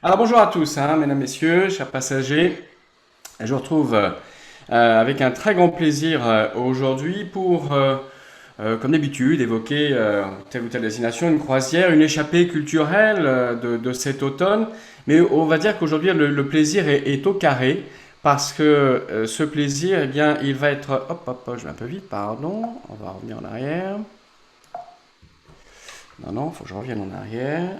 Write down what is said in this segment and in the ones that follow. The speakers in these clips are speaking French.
Alors bonjour à tous, mesdames, messieurs, chers passagers. Je vous retrouve avec un très grand plaisir aujourd'hui pour, comme d'habitude, évoquer telle ou telle destination, une croisière, une échappée culturelle de cet automne. Mais on va dire qu'aujourd'hui le plaisir est au carré parce que ce plaisir, eh bien, il va être... Hop, hop, hop, je vais un peu vite, pardon. On va revenir en arrière. Non, non, il faut que je revienne en arrière.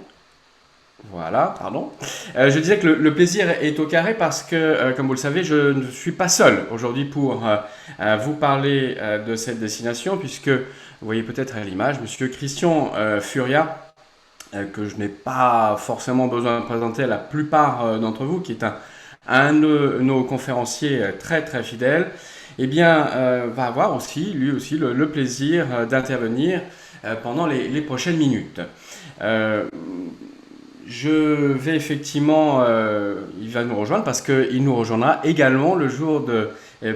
Voilà, pardon. Je disais que le plaisir est au carré parce que, comme vous le savez, je ne suis pas seul aujourd'hui pour vous parler de cette destination, puisque vous voyez peut-être à l'image, Monsieur Christian Furia, que je n'ai pas forcément besoin de présenter à la plupart d'entre vous, qui est un de nos conférenciers très très fidèles, eh bien, va avoir aussi, lui aussi, le plaisir d'intervenir pendant les prochaines minutes. Euh, je vais effectivement, il va nous rejoindre parce qu'il nous rejoindra également le jour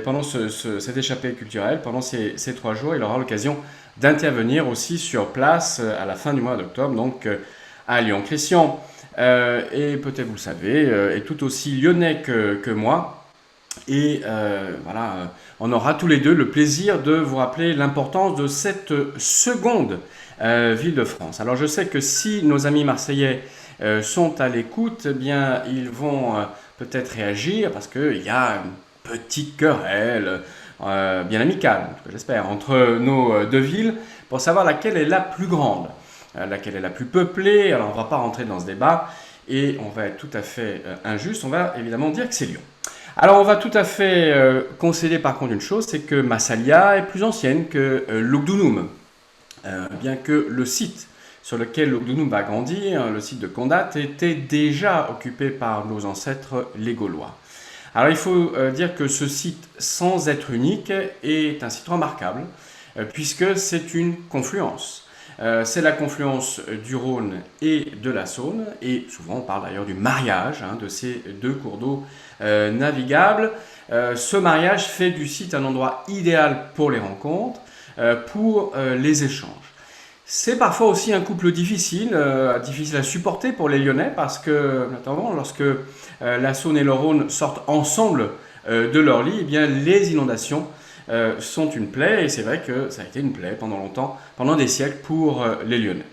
pendant cette échappée culturelle, pendant ces 3 jours, il aura l'occasion d'intervenir aussi sur place à la fin du mois d'octobre, donc à Lyon. Christian, et peut-être vous le savez, est tout aussi lyonnais que moi. Et voilà, on aura tous les deux le plaisir de vous rappeler l'importance de cette seconde ville de France. Alors je sais que si nos amis marseillais sont à l'écoute, eh bien ils vont peut-être réagir parce qu'il y a une petite querelle bien amicale, en tout cas, j'espère, entre nos deux villes pour savoir laquelle est la plus grande, laquelle est la plus peuplée. Alors on ne va pas rentrer dans ce débat et on va être tout à fait injuste, on va évidemment dire que c'est Lyon. Alors on va tout à fait concéder par contre une chose, c'est que Massalia est plus ancienne que Lugdunum. Bien que le site sur lequel Lugdunum va grandir, le site de Condat, était déjà occupé par nos ancêtres les Gaulois. Alors il faut dire que ce site, sans être unique, est un site remarquable, puisque c'est une confluence. C'est la confluence du Rhône et de la Saône, et souvent on parle d'ailleurs du mariage de ces deux cours d'eau navigables. Ce mariage fait du site un endroit idéal pour les rencontres, pour les échanges. C'est parfois aussi un couple difficile, difficile à supporter pour les Lyonnais, parce que, notamment, lorsque la Saône et le Rhône sortent ensemble de leur lit, eh bien, les inondations sont une plaie, et c'est vrai que ça a été une plaie pendant longtemps, pendant des siècles pour les Lyonnais.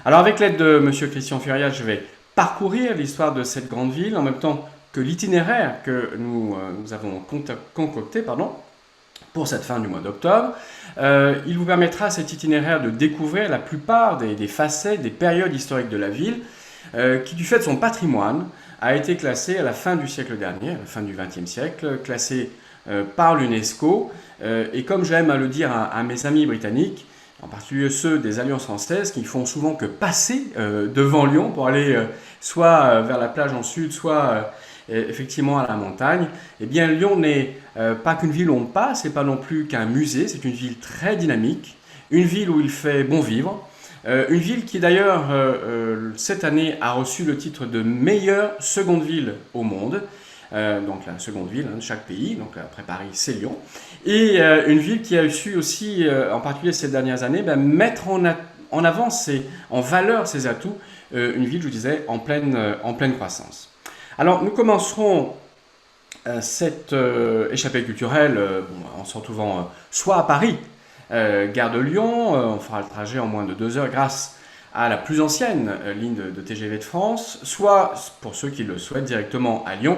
Alors, avec l'aide de M. Christian Furia, je vais parcourir l'histoire de cette grande ville, en même temps que l'itinéraire que nous avons concocté, pour cette fin du mois d'octobre. Il vous permettra, cet itinéraire, de découvrir la plupart des facettes, des périodes historiques de la ville, qui, du fait de son patrimoine, a été classée à la fin du siècle dernier, à la fin du XXe siècle, classée par l'UNESCO. Et comme j'aime à le dire à mes amis britanniques, en particulier ceux des alliances françaises, qui font souvent que passer devant Lyon pour aller soit vers la plage en sud, soit effectivement à la montagne, eh bien Lyon n'est pas qu'une ville où on passe, c'est pas non plus qu'un musée, c'est une ville très dynamique, une ville où il fait bon vivre, une ville qui d'ailleurs cette année a reçu le titre de meilleure seconde ville au monde. Donc la seconde ville de chaque pays, donc après Paris c'est Lyon, et une ville qui a su aussi, en particulier ces dernières années, mettre en avant, en valeur ses atouts, une ville, je vous disais, en pleine croissance. Alors nous commencerons cette échappée culturelle en se retrouvant soit à Paris, gare de Lyon, on fera le trajet en moins de 2 heures grâce à la plus ancienne ligne de TGV de France, soit pour ceux qui le souhaitent directement à Lyon.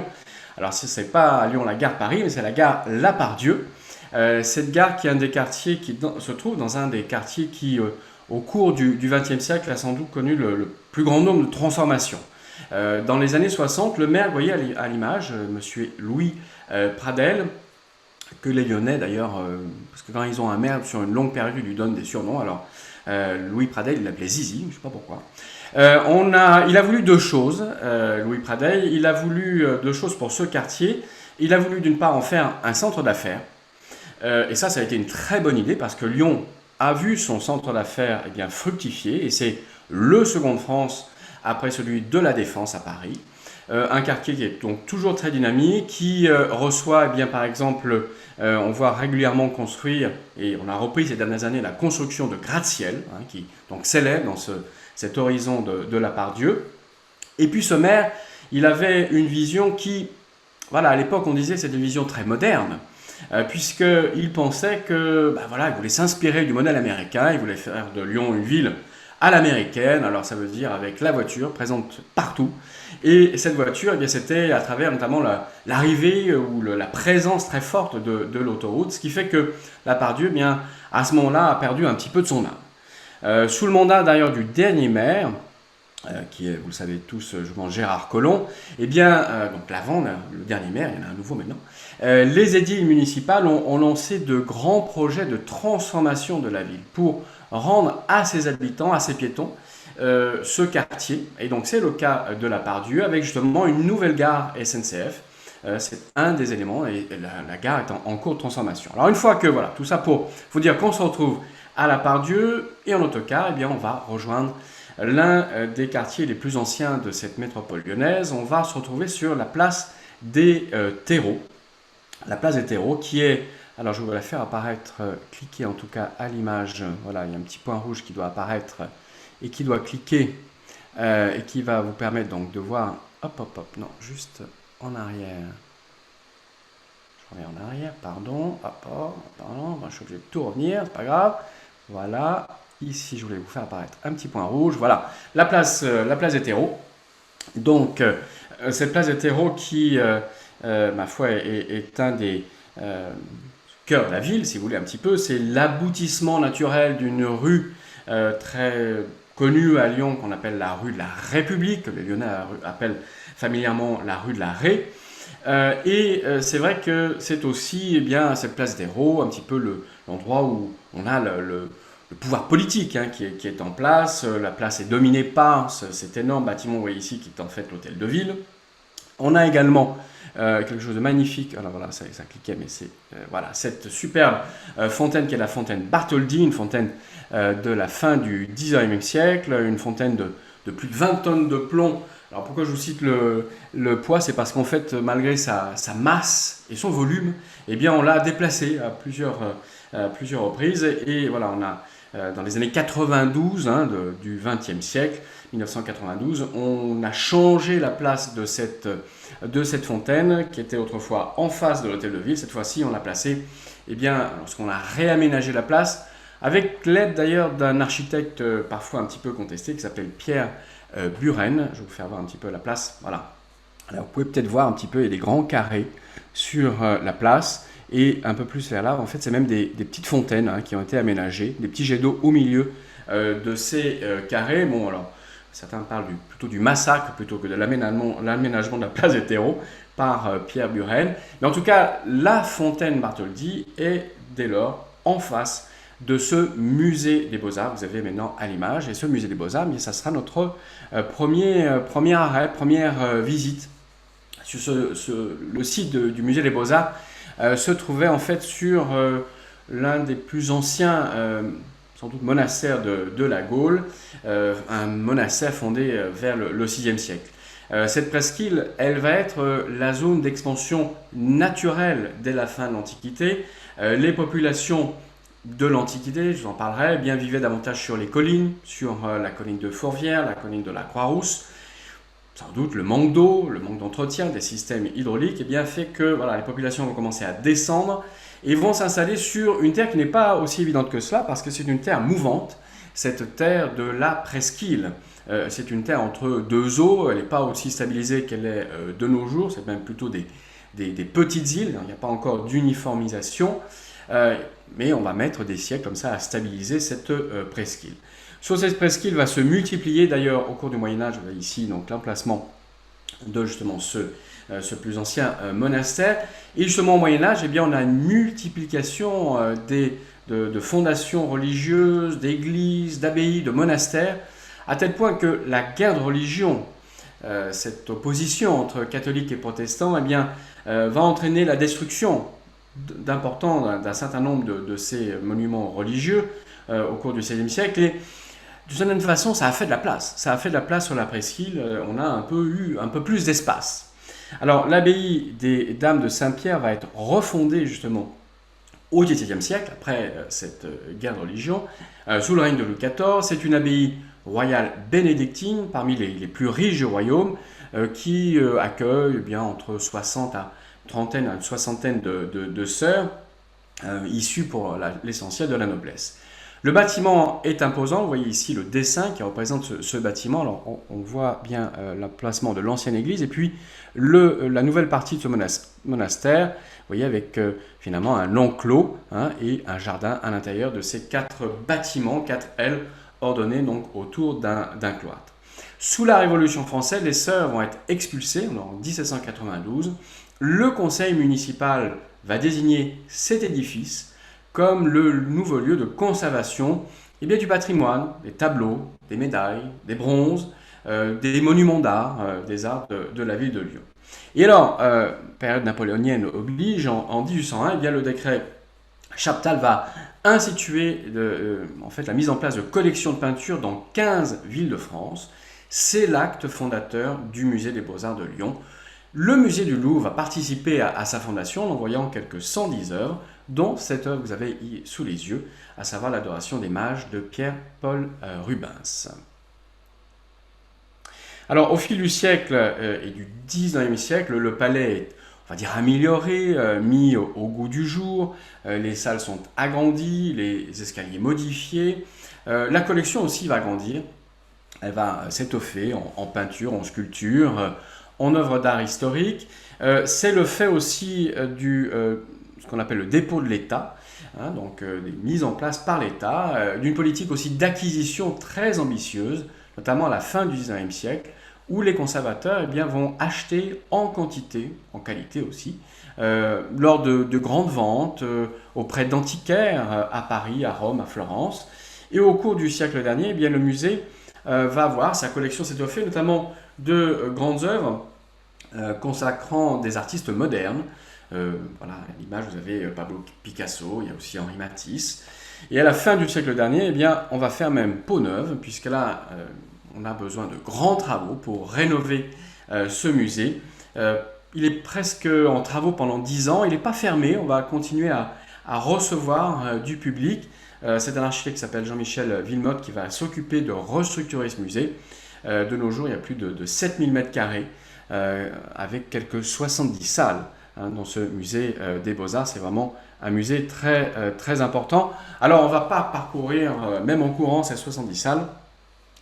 Alors ce n'est pas à Lyon la gare Paris, mais c'est la gare Lapardieu. Cette gare qui est un des quartiers qui se trouve dans un des quartiers qui, au cours du XXe siècle, a sans doute connu le plus grand nombre de transformations. Dans les années 60, le maire, vous voyez à l'image, monsieur Louis Pradel, que les Lyonnais d'ailleurs, parce que quand ils ont un maire sur une longue période, ils lui donnent des surnoms. Alors, Louis Pradel, il l'appelait Zizi, je ne sais pas pourquoi. Il a voulu deux choses, Louis Pradel. Il a voulu deux choses pour ce quartier. Il a voulu d'une part en faire un centre d'affaires. Et ça a été une très bonne idée parce que Lyon a vu son centre d'affaires bien fructifier. Et c'est le second de France après celui de la Défense à Paris. Un quartier qui est donc toujours très dynamique, qui reçoit, eh bien, par exemple, on voit régulièrement construire, et on a repris ces dernières années, la construction de gratte-ciel, qui donc s'élève dans cet horizon de la part Dieu. Et puis ce maire, il avait une vision qui, voilà, à l'époque on disait c'était une vision très moderne, puisqu'il pensait que, bah, voilà, il voulait s'inspirer du modèle américain, il voulait faire de Lyon une ville à l'américaine, alors ça veut dire avec la voiture présente partout. Et cette voiture, eh bien, c'était à travers notamment l'arrivée ou la présence très forte de l'autoroute, ce qui fait que la Pardieu, eh bien, à ce moment-là, a perdu un petit peu de son âme. Sous le mandat d'ailleurs du dernier maire, qui est, vous le savez tous, je pense, Gérard Collomb, eh bien, donc l'avant, le dernier maire, il y en a un nouveau maintenant, les édiles municipaux ont lancé de grands projets de transformation de la ville pour rendre à ses habitants, à ses piétons, ce quartier. Et donc c'est le cas de la Part-Dieu avec justement une nouvelle gare SNCF. C'est un des éléments et la gare est en cours de transformation. Alors une fois que voilà, tout ça pour vous dire qu'on se retrouve à la Part-Dieu et en autocar, eh bien on va rejoindre l'un des quartiers les plus anciens de cette métropole lyonnaise. On va se retrouver sur la place des terreaux. La place des terreaux qui est, alors je vais la faire apparaître, cliquer en tout cas à l'image, voilà, il y a un petit point rouge qui doit apparaître et qui doit cliquer et qui va vous permettre donc de voir, non, juste en arrière. Je reviens en arrière, pardon, pardon, je suis obligé de tout revenir, c'est pas grave, voilà. Ici, je voulais vous faire apparaître un petit point rouge. Voilà, la place des terreaux. Donc, cette place des terreaux qui, ma foi, est un des cœurs de la ville, si vous voulez, un petit peu. C'est l'aboutissement naturel d'une rue très connue à Lyon, qu'on appelle la rue de la République, que les Lyonnais appellent familièrement la rue de la Ré. C'est vrai que c'est aussi, eh bien, cette place des terreaux, un petit peu l'endroit où on a le pouvoir politique qui est en place. La place est dominée par cet énorme bâtiment, vous voyez ici, qui est en fait l'hôtel de ville. On a également quelque chose de magnifique. Alors voilà, ça cliquait, mais c'est voilà, cette superbe fontaine qui est la fontaine Bartholdi, une fontaine de la fin du XIXe siècle, une fontaine de plus de 20 tonnes de plomb. Alors pourquoi je vous cite le poids, c'est parce qu'en fait, malgré sa masse et son volume, eh bien, on l'a déplacé à plusieurs reprises. Et voilà, on a dans les années 92 du XXe siècle, 1992, on a changé la place de cette fontaine qui était autrefois en face de l'hôtel de ville. Cette fois-ci, on l'a placée, eh bien, lorsqu'on a réaménagé la place, avec l'aide d'ailleurs d'un architecte parfois un petit peu contesté qui s'appelle Pierre Buren. Je vais vous faire voir un petit peu la place. Voilà. Alors, vous pouvez peut-être voir un petit peu, il y a des grands carrés sur la place. Et un peu plus vers là, en fait, c'est même des petites fontaines qui ont été aménagées, des petits jets d'eau au milieu de ces carrés. Bon, alors, certains parlent plutôt du massacre plutôt que de l'aménagement de la place des terreaux par Pierre Buren. Mais en tout cas, la fontaine Bartholdi est dès lors en face de ce musée des Beaux-Arts. Vous avez maintenant à l'image. Et ce musée des Beaux-Arts, ça sera notre premier arrêt, première visite sur le site du musée des Beaux-Arts. Se trouvait en fait sur l'un des plus anciens, sans doute, monastères de la Gaule, un monastère fondé vers le VIe siècle. Cette presqu'île, elle va être la zone d'expansion naturelle dès la fin de l'Antiquité. Les populations de l'Antiquité, je vous en parlerai, bien vivaient davantage sur les collines, sur la colline de Fourvière, la colline de la Croix-Rousse. Sans doute le manque d'eau, le manque d'entretien des systèmes hydrauliques, eh bien, fait que voilà, les populations vont commencer à descendre et vont s'installer sur une terre qui n'est pas aussi évidente que cela parce que c'est une terre mouvante, cette terre de la presqu'île. C'est une terre entre deux eaux, elle n'est pas aussi stabilisée qu'elle est de nos jours, c'est même plutôt des petites îles, il n'y a pas encore d'uniformisation, mais on va mettre des siècles comme ça à stabiliser cette presqu'île. Sur cette presqu'île va se multiplier d'ailleurs au cours du Moyen-Âge, vous voyez ici donc l'emplacement de justement ce plus ancien monastère. Et justement au Moyen-Âge, eh bien, on a une multiplication de fondations religieuses, d'églises, d'abbayes, de monastères, à tel point que la guerre de religion, cette opposition entre catholiques et protestants, eh bien, va entraîner la destruction d'un certain nombre de ces monuments religieux au cours du XVIe siècle. Et d'une certaine façon, ça a fait de la place. Ça a fait de la place sur la presqu'île. On a eu un peu plus d'espace. Alors, l'abbaye des Dames de Saint-Pierre va être refondée justement au XVIIe siècle, après cette guerre de religion, sous le règne de Louis XIV. C'est une abbaye royale bénédictine, parmi les plus riches du royaume. qui accueille bien entre 60 à une soixantaine de sœurs issues pour l'essentiel de la noblesse. Le bâtiment est imposant, vous voyez ici le dessin qui représente ce bâtiment. Alors on voit bien l'emplacement de l'ancienne église et puis la nouvelle partie de ce monastère, vous voyez avec finalement un enclos et un jardin à l'intérieur de ces 4 bâtiments, 4 ailes ordonnées donc autour d'un cloître. Sous la Révolution française, les sœurs vont être expulsées en 1792. Le conseil municipal va désigner cet édifice comme le nouveau lieu de conservation du patrimoine, des tableaux, des médailles, des bronzes, des monuments d'art, des arts de la ville de Lyon. Et alors, période napoléonienne oblige, en 1801, le décret Chaptal va instituer la mise en place de collections de peinture dans 15 villes de France. C'est l'acte fondateur du musée des Beaux-Arts de Lyon. Le musée du Louvre va participer à sa fondation en envoyant quelques 110 œuvres, dont cette œuvre que vous avez sous les yeux, à savoir l'Adoration des mages de Pierre-Paul Rubens. Alors, au fil du siècle et du 19e siècle, le palais est, on va dire, amélioré, mis au goût du jour, les salles sont agrandies, les escaliers modifiés, la collection aussi va grandir, elle va s'étoffer en peinture, en sculpture, en œuvres d'art historique. C'est le fait aussi ce qu'on appelle le dépôt de l'État, donc des mises en place par l'État, d'une politique aussi d'acquisition très ambitieuse, notamment à la fin du 19e siècle, où les conservateurs vont acheter en quantité, en qualité aussi, lors de grandes ventes auprès d'antiquaires à Paris, à Rome, à Florence. Et au cours du siècle dernier, le musée va voir sa collection s'étoffer, notamment de grandes œuvres consacrant des artistes modernes. Voilà, à l'image, vous avez Pablo Picasso, il y a aussi Henri Matisse. Et à la fin du siècle dernier, on va faire même peau neuve, puisque là, on a besoin de grands travaux pour rénover ce musée. Il est presque en travaux pendant 10 ans, il n'est pas fermé, on va continuer à recevoir du public. C'est un architecte qui s'appelle Jean-Michel Villemotte qui va s'occuper de restructurer ce musée. De nos jours, il y a plus de 7000 m2 avec quelques 70 salles dans ce musée des Beaux-Arts. C'est vraiment un musée très, très important. Alors, on ne va pas parcourir, même en courant, ces 70 salles.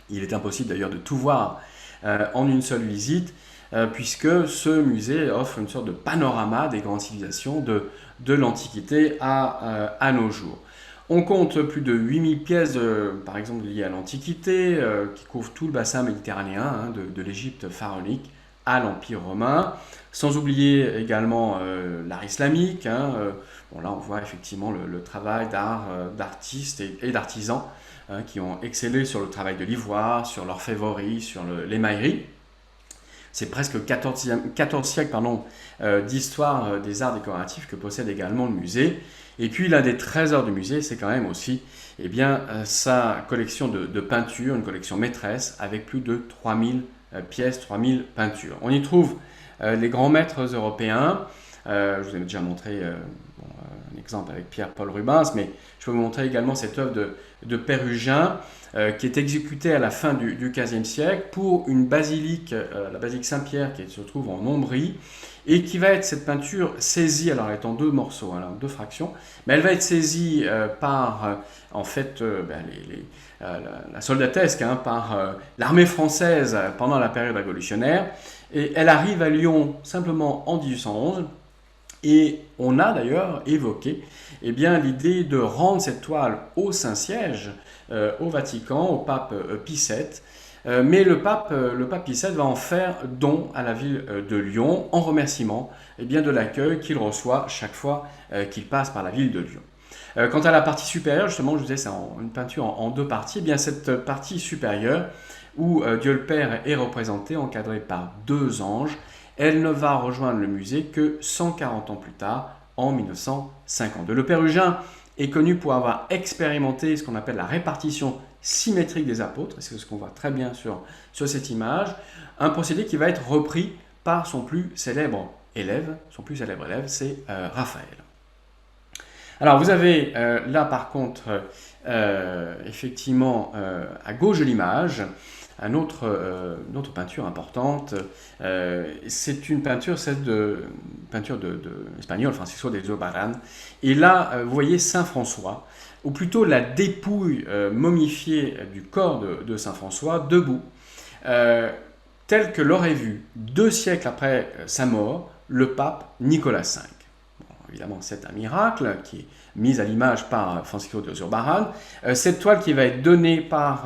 Il est impossible d'ailleurs de tout voir en une seule visite, puisque ce musée offre une sorte de panorama des grandes civilisations de l'Antiquité à nos jours. On compte plus de 8000 pièces, par exemple liées à l'Antiquité, qui couvrent tout le bassin méditerranéen, de l'Égypte pharaonique à l'Empire romain, sans oublier également l'art islamique. Bon, là, on voit effectivement le travail d'artistes et d'artisans qui ont excellé sur le travail de l'ivoire, sur l'orfèvrerie, sur l'émaillerie. C'est presque 14 siècles d'histoire des arts décoratifs que possède également le musée. Et puis l'un des trésors du musée, c'est quand même aussi sa collection de peintures, une collection maîtresse avec plus de 3000 pièces, 3000 peintures. On y trouve les grands maîtres européens. Je vous ai déjà montré un exemple avec Pierre-Paul Rubens, mais je peux vous montrer également cette œuvre de Pérugin qui est exécutée à la fin du XVe siècle pour une basilique, la basilique Saint-Pierre qui se trouve en Ombrie, et qui va être cette peinture saisie, alors elle est en 2 morceaux, 2 fractions, mais elle va être saisie par la soldatesque, par l'armée française pendant la période révolutionnaire, et elle arrive à Lyon simplement en 1811. Et on a d'ailleurs évoqué l'idée de rendre cette toile au Saint-Siège, au Vatican, au pape Pie VII. Mais le pape Pie VII va en faire don à la ville de Lyon en remerciement de l'accueil qu'il reçoit chaque fois qu'il passe par la ville de Lyon. Quant à la partie supérieure, justement, je vous disais, c'est une peinture en 2 parties. Cette partie supérieure, où Dieu le Père est représenté, encadré par 2 anges, elle ne va rejoindre le musée que 140 ans plus tard, en 1952. Le Pérugin est connu pour avoir expérimenté ce qu'on appelle la répartition symétrique des apôtres, et c'est ce qu'on voit très bien sur cette image, un procédé qui va être repris par son plus célèbre élève, c'est Raphaël. Alors vous avez là par contre, effectivement, à gauche de l'image, une autre peinture importante. C'est une peinture, peinture espagnole, Francisco de Zurbarán. Et là, vous voyez Saint François, ou plutôt la dépouille momifiée du corps de Saint François, debout, tel que l'aurait vu 2 siècles après sa mort le pape Nicolas V. Bon, évidemment, c'est un miracle qui est mis à l'image par Francisco de Zurbarán. Cette toile qui va être donnée par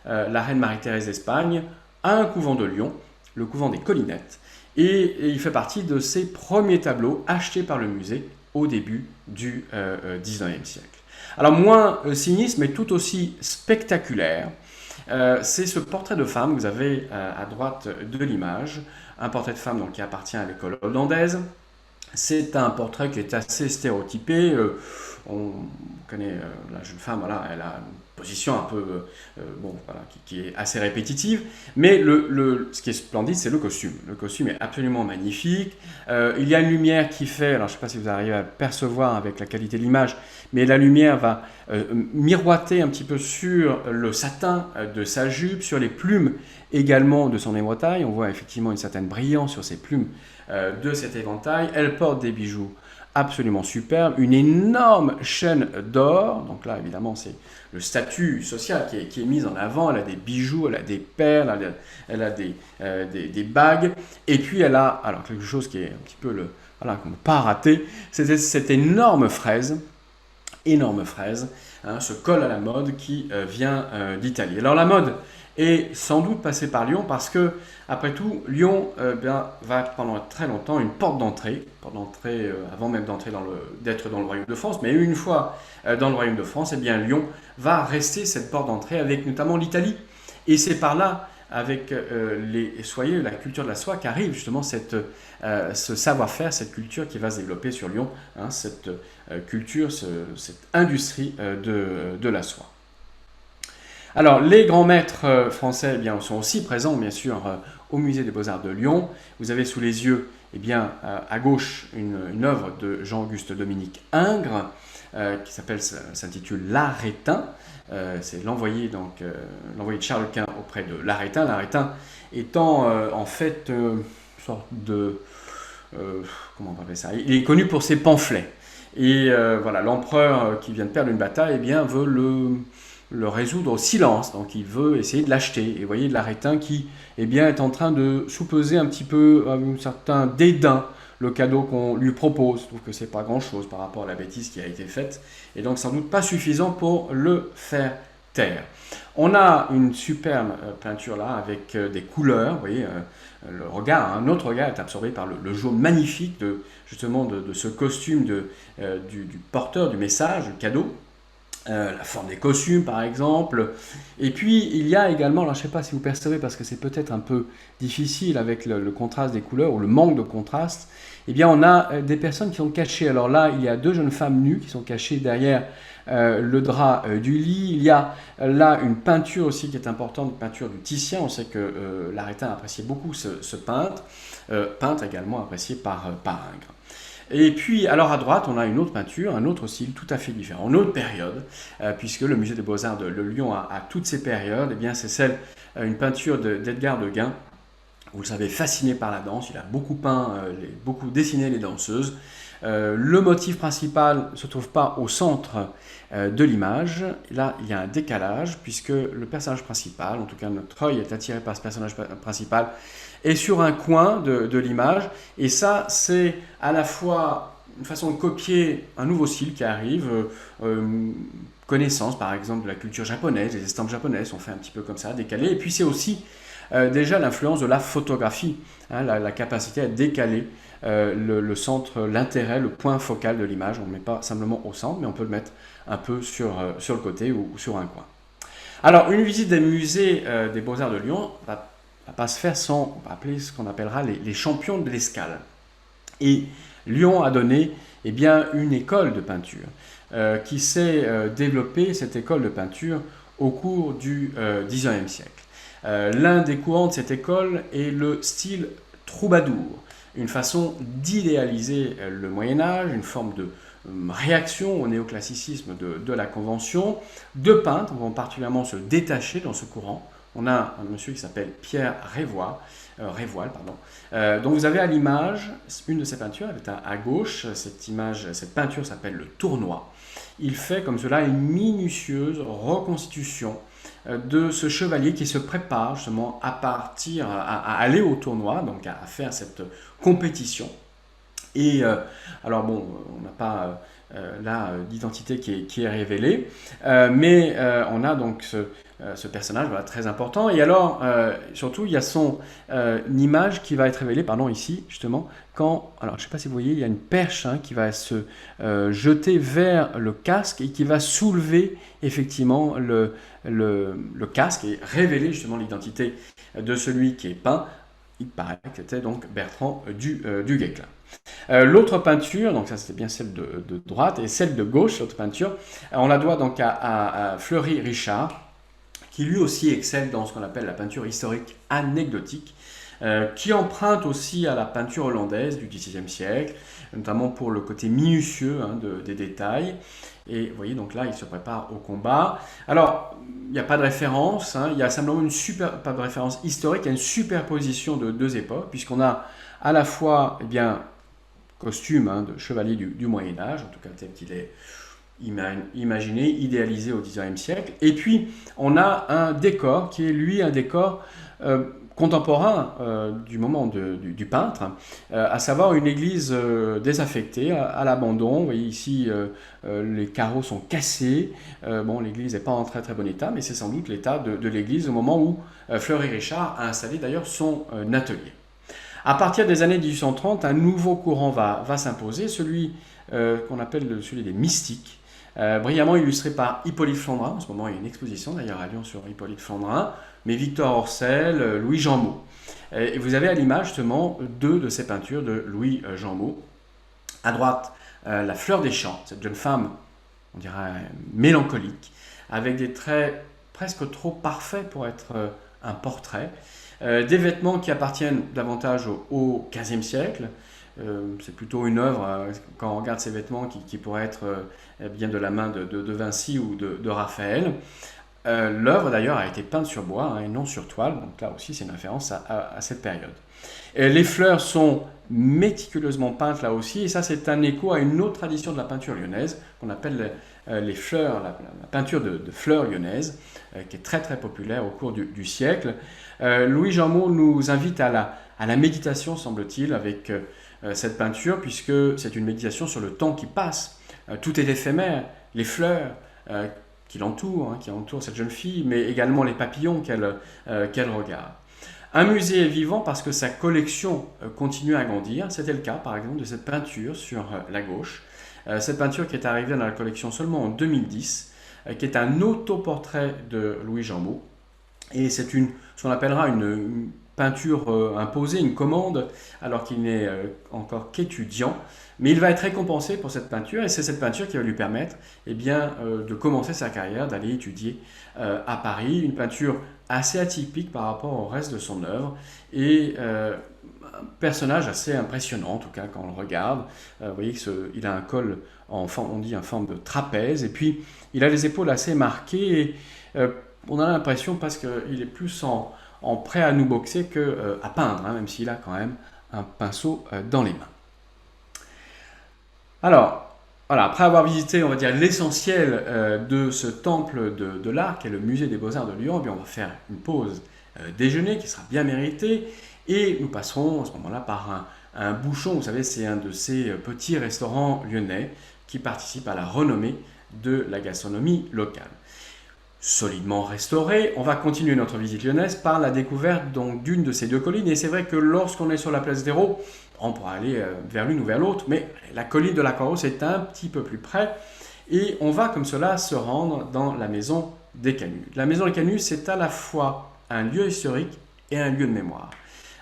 la reine Marie-Thérèse d'Espagne à un couvent de Lyon, le couvent des Collinettes, et il fait partie de ses premiers tableaux achetés par le musée au début du XIXe siècle. Alors moins sinistre, mais tout aussi spectaculaire, c'est ce portrait de femme que vous avez à droite de l'image, un portrait de femme donc, qui appartient à l'école hollandaise. C'est un portrait qui est assez stéréotypé. On connaît la jeune femme, voilà, elle a une position un peu, bon, voilà, qui est assez répétitive. Mais ce qui est splendide, c'est le costume. Le costume est absolument magnifique. Il y a une lumière qui fait, alors je ne sais pas si vous arrivez à percevoir avec la qualité de l'image, mais la lumière va miroiter un petit peu sur le satin de sa jupe, sur les plumes également de son éventail. On voit effectivement une certaine brillance sur ces plumes de cet éventail. Elle porte des bijoux absolument superbes, une énorme chaîne d'or. Donc là, évidemment, c'est le statut social qui est mis en avant. Elle a des bijoux, elle a des perles, elle a des bagues. Et puis elle a, alors quelque chose qui est un petit peu voilà, qu'on ne peut pas rater, c'est cette énorme fraise, ce col à la mode qui vient d'Italie. Alors la mode est sans doute passée par Lyon parce que, après tout, Lyon va pendant très longtemps une porte d'entrée avant même d'être dans le Royaume de France, mais une fois dans le Royaume de France, eh bien Lyon va rester cette porte d'entrée avec notamment l'Italie. Et c'est par là, avec les soyeux, la culture de la soie, qu'arrive justement ce savoir-faire, cette culture qui va se développer sur Lyon, hein, cette culture, cette industrie de la soie. Alors, les grands maîtres français eh bien, sont aussi présents, bien sûr, au Musée des Beaux-Arts de Lyon. Vous avez sous les yeux, eh bien, à gauche, une œuvre de Jean-Auguste Dominique Ingres, qui s'intitule L'Arétin. C'est l'envoyé de Charles Quint auprès de l'Arétin. L'Arétin étant en fait une sorte de... comment on appelle ça? Il est connu pour ses pamphlets. Et voilà, l'empereur qui vient de perdre une bataille eh bien, veut le résoudre au silence, donc il veut essayer de l'acheter. Et vous voyez l'Arétin qui eh bien, est en train de sous-peser un petit peu un certain dédain le cadeau qu'on lui propose. Je trouve que c'est pas grand-chose par rapport à la bêtise qui a été faite, et donc sans doute pas suffisant pour le faire taire. On a une superbe peinture là avec des couleurs, vous voyez, notre regard est absorbé par le jaune magnifique justement de ce costume du porteur du message, du cadeau. La forme des costumes par exemple. Et puis il y a également, alors je ne sais pas si vous percevez parce que c'est peut-être un peu difficile avec le contraste des couleurs ou le manque de contraste, eh bien on a des personnes qui sont cachées. Alors là il y a 2 jeunes femmes nues qui sont cachées derrière le drap du lit. Il y a là une peinture aussi qui est importante, une peinture du Titien. On sait que l'Arétin appréciait beaucoup ce peintre, peintre également apprécié par Ingres. Et puis, alors à droite, on a une autre peinture, un autre style tout à fait différent, une autre période, puisque le Musée des Beaux-Arts de Lyon a toutes ces périodes. Eh bien, c'est une peinture d'Edgar Deguin. Vous le savez, fasciné par la danse, il a beaucoup peint, beaucoup dessiné les danseuses. Le motif principal ne se trouve pas au centre de l'image. Là, il y a un décalage, puisque le personnage principal, en tout cas notre œil est attiré par ce personnage principal, est sur un coin de l'image. Et ça, c'est à la fois une façon de copier un nouveau style qui arrive, connaissance par exemple de la culture japonaise, les estampes japonaises sont fait un petit peu comme ça, décalées. Et puis c'est aussi déjà l'influence de la photographie, hein, la capacité à décaler le centre, l'intérêt, le point focal de l'image. On ne le met pas simplement au centre, mais on peut le mettre un peu sur le côté ou sur un coin. Alors, une visite des musées des Beaux-Arts de Lyon va pas se faire sans, on va appeler ce qu'on appellera les champions de l'escale. Et Lyon a donné eh bien, une école de peinture qui s'est développée, cette école de peinture, au cours du XIXe siècle. L'un des courants de cette école est le style troubadour, une façon d'idéaliser le Moyen-Âge, une forme réaction au néoclassicisme de la Convention. Deux peintres vont particulièrement se détacher dans ce courant. On a un monsieur qui s'appelle Pierre Révoil, pardon. Donc vous avez à l'image une de ses peintures, elle est à gauche. Cette peinture s'appelle Le Tournoi. Il fait comme cela une minutieuse reconstitution de ce chevalier qui se prépare justement à aller au tournoi, donc à faire cette compétition. Et alors bon, on n'a pas là d'identité qui est révélée, mais on a donc ce personnage voilà, très important. Et alors, surtout, il y a une image qui va être révélée, pardon, ici, justement, alors je ne sais pas si vous voyez, il y a une perche hein, qui va se jeter vers le casque et qui va soulever effectivement le casque et révéler justement l'identité de celui qui est peint. Il paraît que c'était donc Bertrand du Guesclin. L'autre peinture, donc ça c'était bien celle de droite, et celle de gauche, l'autre peinture, on la doit donc à Fleury Richard, qui lui aussi excelle dans ce qu'on appelle la peinture historique anecdotique, qui emprunte aussi à la peinture hollandaise du XVIe siècle, notamment pour le côté minutieux hein, des détails. Et vous voyez, donc là, il se prépare au combat. Alors, il n'y a pas de référence, hein, il y a simplement pas de référence historique, il y a une superposition de deux époques, puisqu'on a à la fois, eh bien, costume hein, de chevalier du Moyen-Âge, en tout cas tel qu'il est imaginé, idéalisé au XIXe siècle. Et puis, on a un décor qui est, lui, un décor contemporain du moment du peintre, à savoir une église désaffectée, à l'abandon. Vous voyez ici, les carreaux sont cassés. Bon, l'église n'est pas en très très bon état, mais c'est sans doute l'état de l'église au moment où Fleury Richard a installé d'ailleurs son atelier. À partir des années 1830, un nouveau courant va s'imposer, celui qu'on appelle celui des mystiques, brillamment illustré par Hippolyte Flandrin. En ce moment, il y a une exposition d'ailleurs à Lyon sur Hippolyte Flandrin, mais Victor Orcel, Louis Jeanmot. Et vous avez à l'image justement deux de ces peintures de Louis Jeanmot. À droite, la fleur des champs, cette jeune femme, on dirait mélancolique, avec des traits presque trop parfaits pour être un portrait. Des vêtements qui appartiennent davantage au XVe siècle. C'est plutôt une œuvre, quand on regarde ces vêtements, qui pourrait être bien de la main de Vinci ou de Raphaël. L'œuvre d'ailleurs a été peinte sur bois hein, et non sur toile, donc là aussi c'est une référence à cette période. Et les fleurs sont méticuleusement peintes là aussi, et ça c'est un écho à une autre tradition de la peinture lyonnaise, qu'on appelle les fleurs, la peinture de fleurs lyonnaises, qui est très très populaire au cours du siècle. Louis Jeanmot nous invite à la méditation, semble-t-il, avec cette peinture, puisque c'est une méditation sur le temps qui passe. Tout est éphémère, les fleurs qui l'entourent, hein, qui entourent cette jeune fille, mais également les papillons qu'elle regarde. Un musée est vivant parce que sa collection continue à grandir. C'était le cas, par exemple, de cette peinture sur la gauche. Cette peinture qui est arrivée dans la collection seulement en 2010, qui est un autoportrait de Louis Jeanmot. Et c'est ce qu'on appellera une peinture imposée, une commande, alors qu'il n'est encore qu'étudiant. Mais il va être récompensé pour cette peinture, et c'est cette peinture qui va lui permettre eh bien, de commencer sa carrière, d'aller étudier à Paris. Une peinture assez atypique par rapport au reste de son œuvre, et un personnage assez impressionnant, en tout cas, quand on le regarde. Vous voyez qu'il a un col, en forme de trapèze, et puis il a les épaules assez marquées, et on a l'impression parce qu'il est plus en prêt à nous boxer qu'à peindre, hein, même s'il a quand même un pinceau dans les mains. Alors, voilà, après avoir visité, on va dire, l'essentiel de ce temple de l'art, qui est le musée des Beaux-Arts de Lyon, eh bien, on va faire une pause déjeuner qui sera bien méritée, et nous passerons à ce moment-là par un bouchon. Vous savez, c'est un de ces petits restaurants lyonnais qui participe à la renommée de la gastronomie locale. Solidement restauré, on va continuer notre visite lyonnaise par la découverte donc d'une de ces deux collines. Et c'est vrai que lorsqu'on est sur la place d'Hérault, on pourra aller vers l'une ou vers l'autre, mais la colline de la Croix-Rousse est un petit peu plus près. Et on va comme cela se rendre dans la maison des Canuts. La maison des Canuts, c'est à la fois un lieu historique et un lieu de mémoire.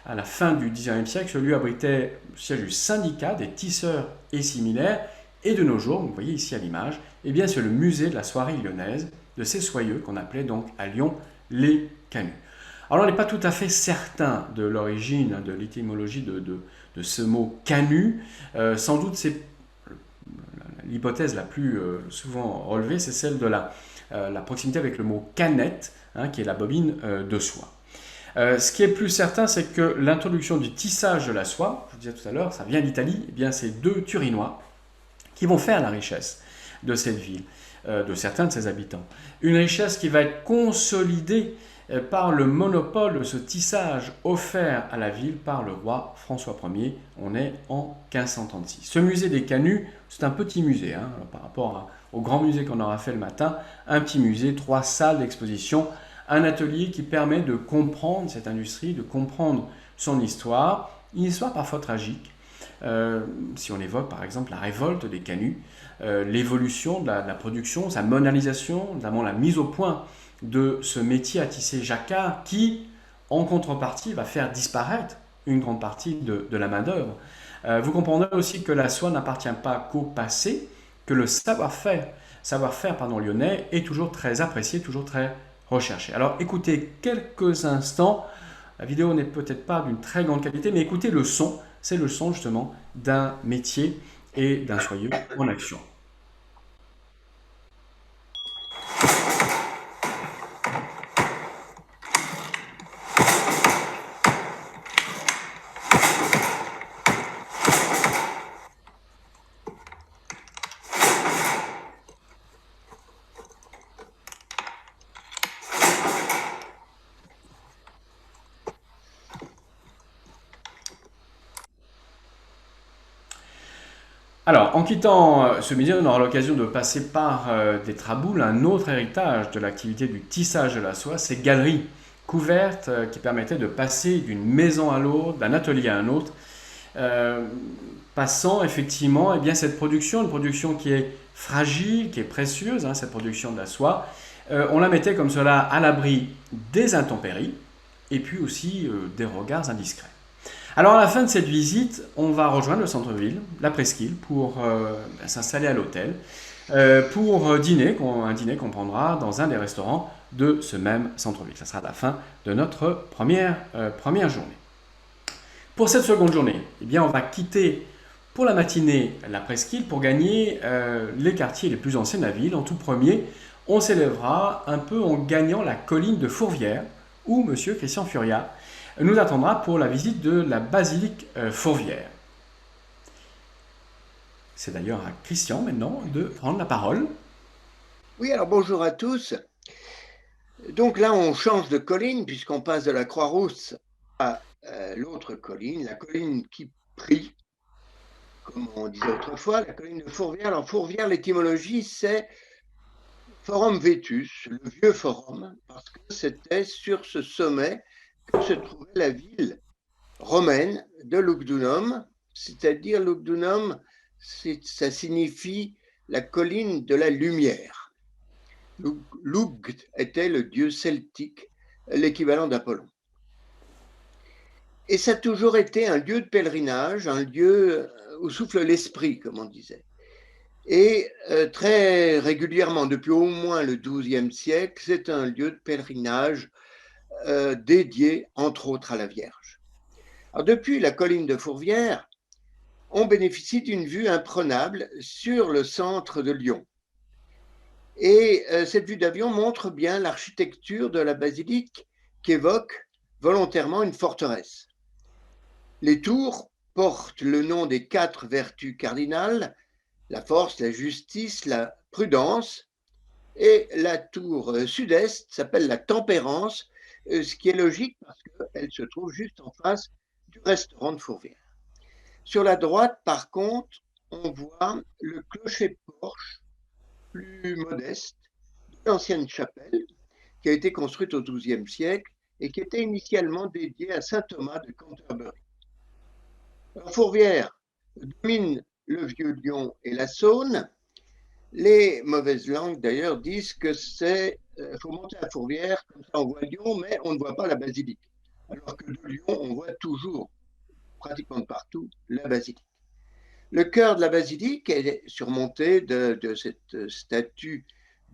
À la fin du XIXe siècle, ce lieu abritait le siège du syndicat des tisseurs et similaires. Et de nos jours, vous voyez ici à l'image, eh bien c'est le musée de la soierie lyonnaise, de ces soyeux qu'on appelait donc à Lyon les Canuts. Alors on n'est pas tout à fait certain de l'origine, de l'étymologie de ce mot canut. Sans doute c'est l'hypothèse la plus souvent relevée, c'est celle de la proximité avec le mot canette, hein, qui est la bobine de soie. Ce qui est plus certain, c'est que l'introduction du tissage de la soie, je vous disais tout à l'heure, ça vient d'Italie, eh bien c'est deux Turinois qui vont faire la richesse de cette ville, de certains de ses habitants. Une richesse qui va être consolidée par le monopole de ce tissage offert à la ville par le roi François Ier. On est en 1536. Ce musée des Canuts, c'est un petit musée hein, par rapport au grand musée qu'on aura fait le matin. Un petit musée, 3 salles d'exposition, un atelier qui permet de comprendre cette industrie, de comprendre son histoire, une histoire parfois tragique. Si on évoque par exemple la révolte des Canuts, l'évolution de la production, sa modernisation, notamment la mise au point de ce métier à tisser jacquard qui, en contrepartie, va faire disparaître une grande partie de la main-d'œuvre. Vous comprendrez aussi que la soie n'appartient pas qu'au passé, que le savoir-faire lyonnais est toujours très apprécié, toujours très recherché. Alors écoutez quelques instants. La vidéo n'est peut-être pas d'une très grande qualité, mais écoutez le son. C'est le son justement d'un métier et d'un soyeux en action. Alors, en quittant ce musée, on aura l'occasion de passer par des traboules, un autre héritage de l'activité du tissage de la soie, ces galeries couvertes qui permettaient de passer d'une maison à l'autre, d'un atelier à un autre, euh, passant effectivement eh bien, cette production, une production qui est fragile, qui est précieuse, hein, cette production de la soie, on la mettait comme cela à l'abri des intempéries et puis aussi des regards indiscrets. Alors à la fin de cette visite, on va rejoindre le centre-ville, la presqu'île, pour s'installer à l'hôtel, pour dîner, un dîner qu'on prendra dans un des restaurants de ce même centre-ville. Ça sera la fin de notre première journée. Pour cette seconde journée, eh bien, on va quitter pour la matinée la presqu'île pour gagner les quartiers les plus anciens de la ville. En tout premier, on s'élèvera un peu en gagnant la colline de Fourvière, où Monsieur Christian Furia nous attendra pour la visite de la basilique Fourvière. C'est d'ailleurs à Christian maintenant de prendre la parole. Oui, alors bonjour à tous. Donc là, on change de colline puisqu'on passe de la Croix-Rousse à l'autre colline, la colline qui prie, comme on disait autrefois, la colline de Fourvière. Alors Fourvière, l'étymologie, c'est Forum Vetus, le vieux forum, parce que c'était sur ce sommet que se trouvait la ville romaine de Lugdunum, c'est-à-dire Lugdunum, ça signifie la colline de la lumière. Lugd était le dieu celtique, l'équivalent d'Apollon. Et ça a toujours été un lieu de pèlerinage, un lieu où souffle l'esprit, comme on disait. Et très régulièrement, depuis au moins le XIIe siècle, c'est un lieu de pèlerinage dédié, entre autres, à la Vierge. Alors, depuis la colline de Fourvière, on bénéficie d'une vue imprenable sur le centre de Lyon. Et cette vue d'avion montre bien l'architecture de la basilique qui évoque volontairement une forteresse. Les tours portent le nom des 4 vertus cardinales, la force, la justice, la prudence, et la tour sud-est s'appelle la tempérance, ce qui est logique parce qu'elle se trouve juste en face du restaurant de Fourvière. Sur la droite, par contre, on voit le clocher-porche plus modeste de l'ancienne chapelle qui a été construite au XIIe siècle et qui était initialement dédiée à saint Thomas de Canterbury. Alors, Fourvière domine le Vieux-Lyon et la Saône. Les mauvaises langues d'ailleurs disent que faut monter à Fourvière, comme ça on voit Lyon, mais on ne voit pas la basilique. Alors que de Lyon, on voit toujours, pratiquement de partout, la basilique. Le chœur de la basilique est surmonté de cette statue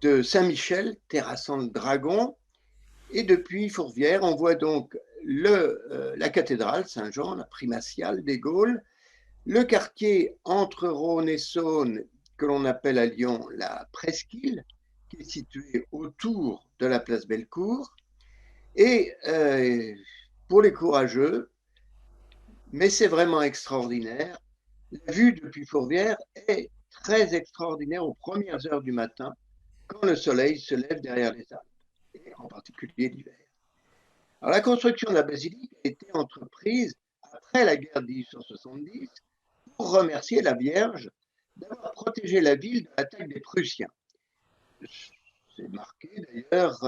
de Saint-Michel terrassant le dragon. Et depuis Fourvière, on voit donc la cathédrale Saint-Jean, la primatiale des Gaules, le quartier entre Rhône et Saône que l'on appelle à Lyon la presqu'île, qui est située autour de la place Bellecour. Et pour les courageux, mais c'est vraiment extraordinaire, la vue depuis Fourvière est très extraordinaire aux premières heures du matin, quand le soleil se lève derrière les Alpes, et en particulier l'hiver. Alors, la construction de la basilique a été entreprise après la guerre de 1870 pour remercier la Vierge d'avoir protégé la ville de l'attaque des Prussiens. C'est marqué d'ailleurs,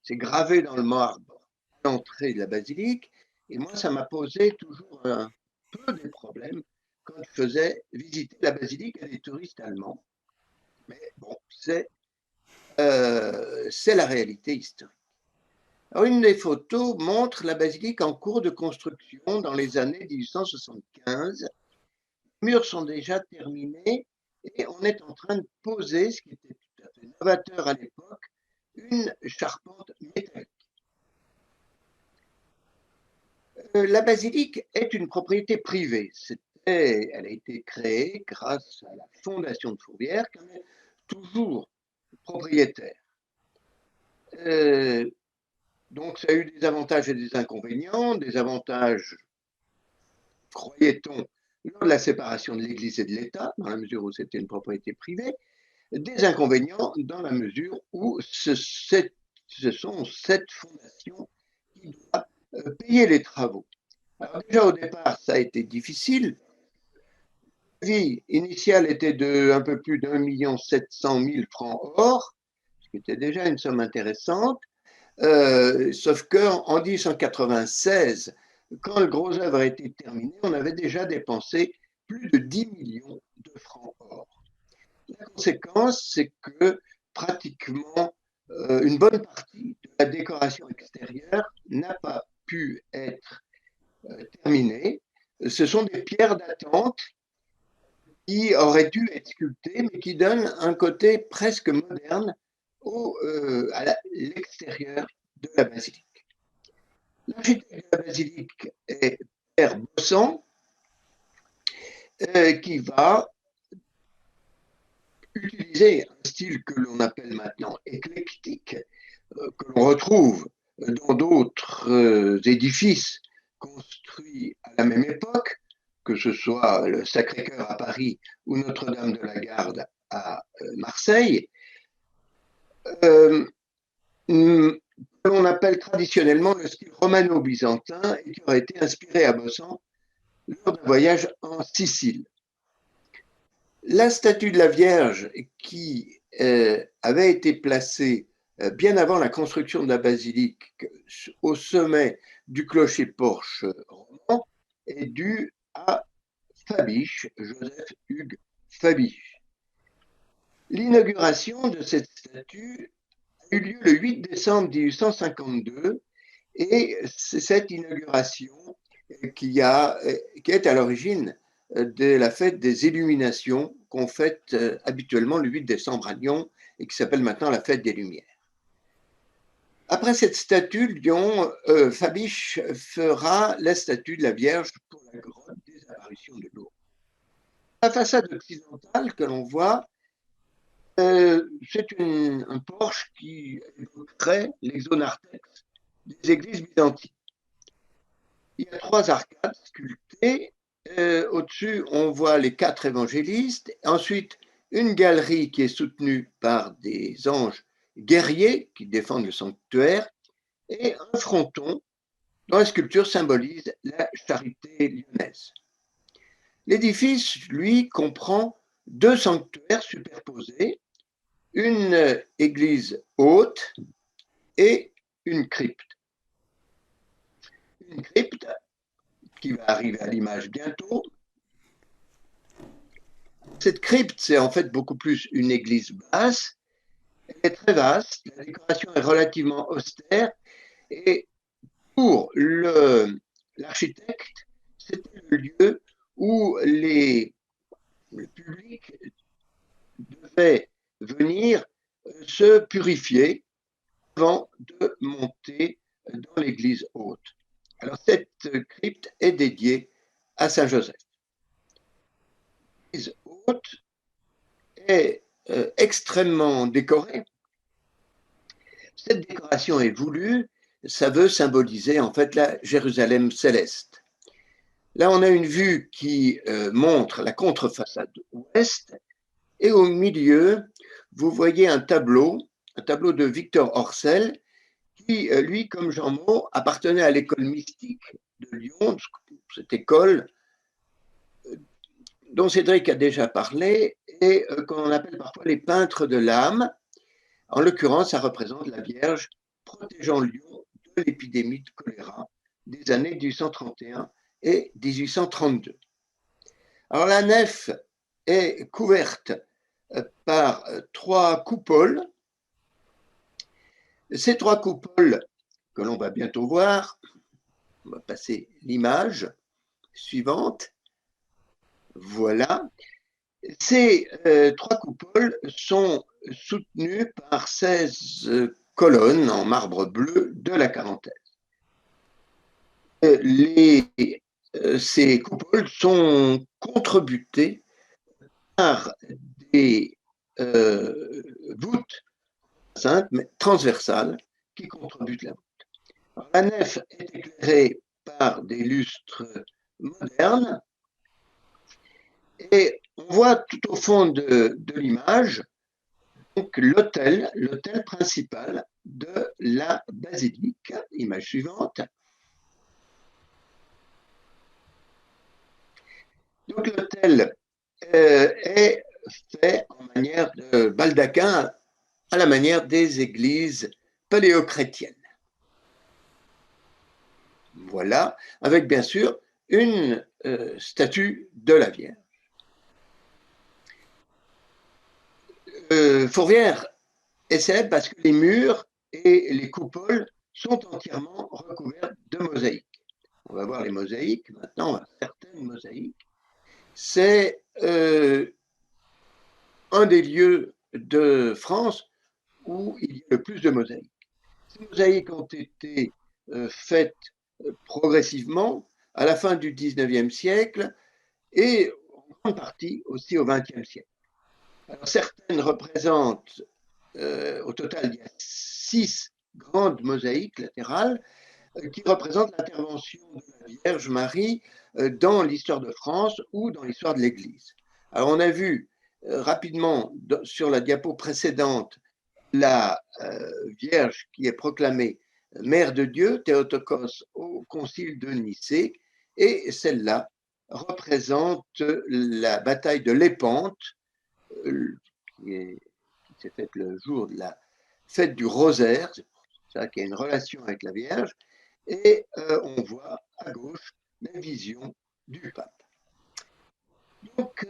c'est gravé dans le marbre à l'entrée de la basilique, et moi ça m'a posé toujours un peu des problèmes quand je faisais visiter la basilique à des touristes allemands. Mais bon, c'est la réalité historique. Alors, une des photos montre la basilique en cours de construction dans les années 1875. Les murs sont déjà terminés et on est en train de poser, ce qui était tout à fait novateur à l'époque, une charpente métallique. La basilique est une propriété privée. Elle a été créée grâce à la fondation de Fourvière, qui en est toujours propriétaire. Donc ça a eu des avantages et des inconvénients. Des avantages, croyait-on, lors de la séparation de l'Église et de l'État, dans la mesure où c'était une propriété privée. Des inconvénients dans la mesure où ce sont cette fondation qui doit payer les travaux. Alors déjà au départ, ça a été difficile. La vie initiale était de un peu plus d'1 700 000 francs or, ce qui était déjà une somme intéressante. Sauf qu'en 1896, quand le gros œuvre a été terminé, on avait déjà dépensé plus de 10 millions de francs or. La conséquence, c'est que pratiquement une bonne partie de la décoration extérieure n'a pas pu être terminée. Ce sont des pierres d'attente qui auraient dû être sculptées, mais qui donnent un côté presque moderne à l'extérieur de la basilique. L'architecte de la basilique est Père Bossan, qui va utiliser un style que l'on appelle maintenant éclectique, que l'on retrouve dans d'autres édifices construits à la même époque, que ce soit le Sacré-Cœur à Paris ou Notre-Dame de la Garde à Marseille, que l'on appelle traditionnellement le style romano-byzantin et qui aurait été inspiré à Bossan lors d'un voyage en Sicile. La statue de la Vierge qui avait été placée bien avant la construction de la basilique au sommet du clocher-porche roman est due à Fabiche, Joseph Hugues Fabiche. L'inauguration de cette statue a eu lieu le 8 décembre 1852 et c'est cette inauguration qui est à l'origine de la fête des Illuminations qu'on fête habituellement le 8 décembre à Lyon et qui s'appelle maintenant la fête des Lumières. Après cette statue, Lyon, Fabiche fera la statue de la Vierge pour la grotte des apparitions de Lourdes. La façade occidentale que l'on voit, c'est un porche qui évoquerait l'exonarthex des églises byzantines. Il y a 3 arcades sculptées. Au-dessus, on voit les 4 évangélistes. Ensuite, une galerie qui est soutenue par des anges guerriers qui défendent le sanctuaire et un fronton dont la sculpture symbolise la charité lyonnaise. L'édifice, lui, comprend 2 sanctuaires superposés, une église haute et une crypte. Une crypte qui va arriver à l'image bientôt. Cette crypte, c'est en fait beaucoup plus une église basse. Elle est très vaste, la décoration est relativement austère et pour l'architecte, c'était le lieu où le public devait venir se purifier avant de monter dans l'église haute. Alors cette crypte est dédiée à Saint Joseph. L'église haute extrêmement décoré. Cette décoration est voulue, ça veut symboliser en fait la Jérusalem céleste. Là, on a une vue qui montre la contrefaçade ouest, et au milieu, vous voyez un tableau de Victor Orcel, qui, lui, comme Jean Mot, appartenait à l'école mystique de Lyon, cette école dont Cédric a déjà parlé et qu'on appelle parfois les peintres de l'âme. En l'occurrence, ça représente la Vierge protégeant Lyon de l'épidémie de choléra des années 1831 et 1832. Alors la nef est couverte par 3 coupoles. Ces 3 coupoles que l'on va bientôt voir, on va passer l'image suivante. Voilà. Ces 3 coupoles sont soutenues par 16 colonnes en marbre bleu de la Carentaise. Ces coupoles sont contrebutées par des voûtes saintes, mais transversales, qui contrebutent la voûte. Alors, la nef est éclairée par des lustres modernes, et on voit tout au fond de l'image donc l'autel principal de la basilique. Image suivante. Donc l'autel est fait en manière de baldaquin à la manière des églises paléochrétiennes. Voilà, avec bien sûr une statue de la Vierge. Fourvière est célèbre parce que les murs et les coupoles sont entièrement recouverts de mosaïques. On va voir les mosaïques, maintenant on va voir certaines mosaïques. C'est un des lieux de France où il y a le plus de mosaïques. Ces mosaïques ont été faites progressivement à la fin du 19e siècle et en grande partie aussi au 20e siècle. Alors, certaines représentent, au total, il y a 6 grandes mosaïques latérales qui représentent l'intervention de la Vierge Marie dans l'histoire de France ou dans l'histoire de l'Église. Alors, on a vu rapidement sur la diapo précédente la Vierge qui est proclamée Mère de Dieu, Théotokos, au concile de Nicée, et celle-là représente la bataille de Lépante, qui s'est faite le jour de la fête du rosaire, c'est pour ça qu'il y a une relation avec la Vierge, et on voit à gauche la vision du pape. Donc,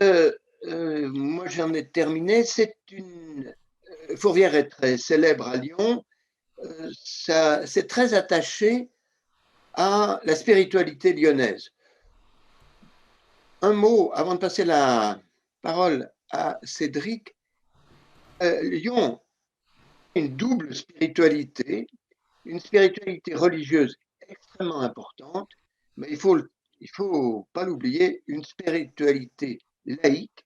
moi j'en ai terminé. Fourvière est très célèbre à Lyon. C'est très attaché à la spiritualité lyonnaise. Un mot avant de passer la parole à Cédric. Lyon a une double spiritualité, une spiritualité religieuse extrêmement importante, mais il faut pas l'oublier, une spiritualité laïque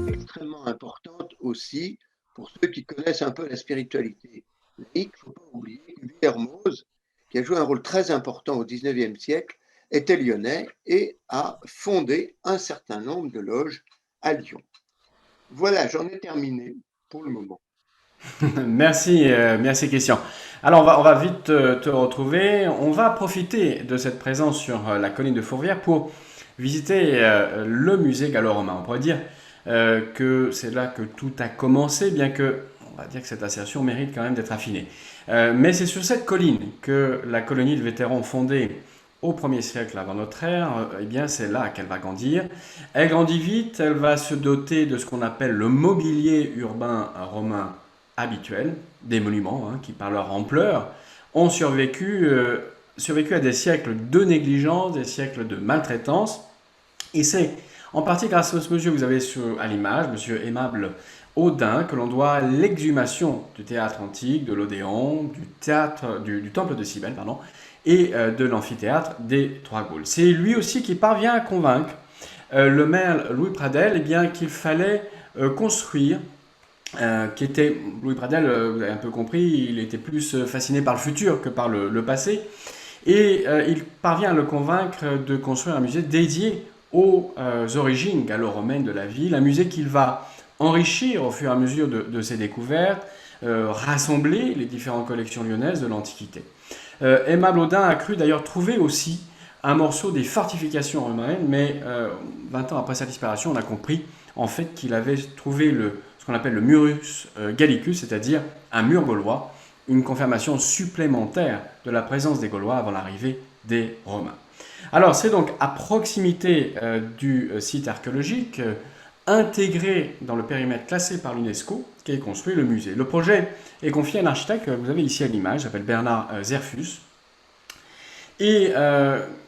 extrêmement importante aussi pour ceux qui connaissent un peu la spiritualité laïque. Il ne faut pas oublier que Villermoz, qui a joué un rôle très important au XIXe siècle, était lyonnais et a fondé un certain nombre de loges à Lyon. Voilà, j'en ai terminé pour le moment. Merci, merci Christian. Alors on va vite te retrouver. On va profiter de cette présence sur la colline de Fourvière pour visiter le musée gallo-romain. On pourrait dire que c'est là que tout a commencé, bien que on va dire que cette assertion mérite quand même d'être affinée. Mais c'est sur cette colline que la colonie de vétérans fondée au 1er siècle avant notre ère, eh bien c'est là qu'elle va grandir. Elle grandit vite, elle va se doter de ce qu'on appelle le mobilier urbain romain habituel, des monuments qui, par leur ampleur, ont survécu à des siècles de négligence, des siècles de maltraitance. Et c'est en partie grâce à ce monsieur que vous avez à l'image, monsieur Aimable Audin, que l'on doit l'exhumation du théâtre antique, de l'Odéon, du temple de Cybèle, et de l'amphithéâtre des Trois Gaules. C'est lui aussi qui parvient à convaincre le maire Louis Pradel qu'il fallait construire Louis Pradel, vous avez un peu compris, il était plus fasciné par le futur que par le passé. Et il parvient à le convaincre de construire un musée dédié aux origines gallo-romaines de la ville, un musée qu'il va enrichir au fur et à mesure de ses découvertes, rassembler les différentes collections lyonnaises de l'Antiquité. Aimable Audin a cru d'ailleurs trouver aussi un morceau des fortifications romaines, mais 20 ans après sa disparition, on a compris en fait qu'il avait trouvé ce qu'on appelle le Murus Gallicus, c'est-à-dire un mur gaulois, une confirmation supplémentaire de la présence des Gaulois avant l'arrivée des Romains. Alors c'est donc à proximité du site archéologique, intégré dans le périmètre classé par l'UNESCO, qu'est construit le musée. Le projet est confié à un architecte que vous avez ici à l'image, s'appelle Bernard Zerfus. Et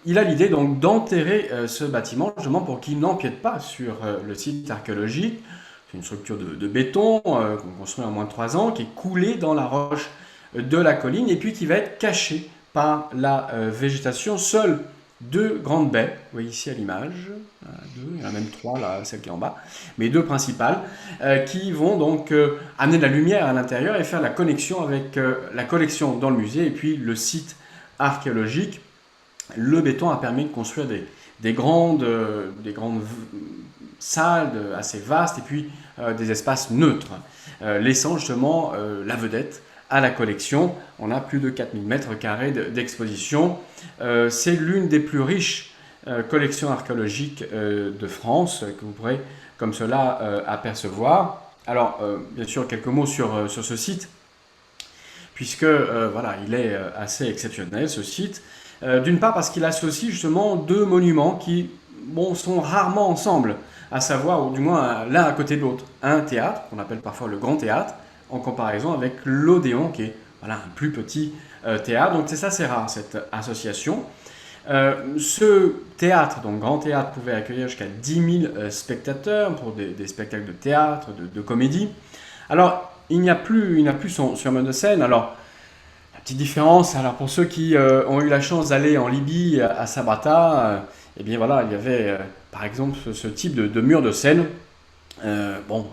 il a l'idée donc d'enterrer ce bâtiment justement pour qu'il n'empiète pas sur le site archéologique. C'est une structure de béton qu'on construit en moins de 3 ans, qui est coulée dans la roche de la colline et puis qui va être cachée par la végétation. Seules 2 grandes baies, vous voyez ici à l'image, il y en a même 3 là, celle qui est en bas, mais 2 principales, qui vont donc amener de la lumière à l'intérieur et faire la connexion avec la collection dans le musée et puis le site archéologique. Le béton a permis de construire des grandes salles assez vastes et puis des espaces neutres, laissant justement la vedette à la collection. On a plus de 4000 mètres carrés d'exposition. C'est l'une des plus riches collections archéologiques de France que vous pourrez comme cela apercevoir. Alors, bien sûr, quelques mots sur ce site, puisque voilà, il est assez exceptionnel ce site. D'une part parce qu'il associe justement 2 monuments qui sont rarement ensemble, à savoir, ou du moins l'un à côté de l'autre. Un théâtre, qu'on appelle parfois le Grand Théâtre, en comparaison avec l'Odéon, qui est voilà, un plus petit théâtre. Donc c'est rare, cette association. Ce théâtre, donc Grand Théâtre, pouvait accueillir jusqu'à 10 000 spectateurs pour des spectacles de théâtre, de comédie. Alors, il n'y a plus sur mode de scène. Alors, la petite différence, alors pour ceux qui ont eu la chance d'aller en Libye, à Sabratha, eh bien voilà, il y avait par exemple ce type de mur de scène.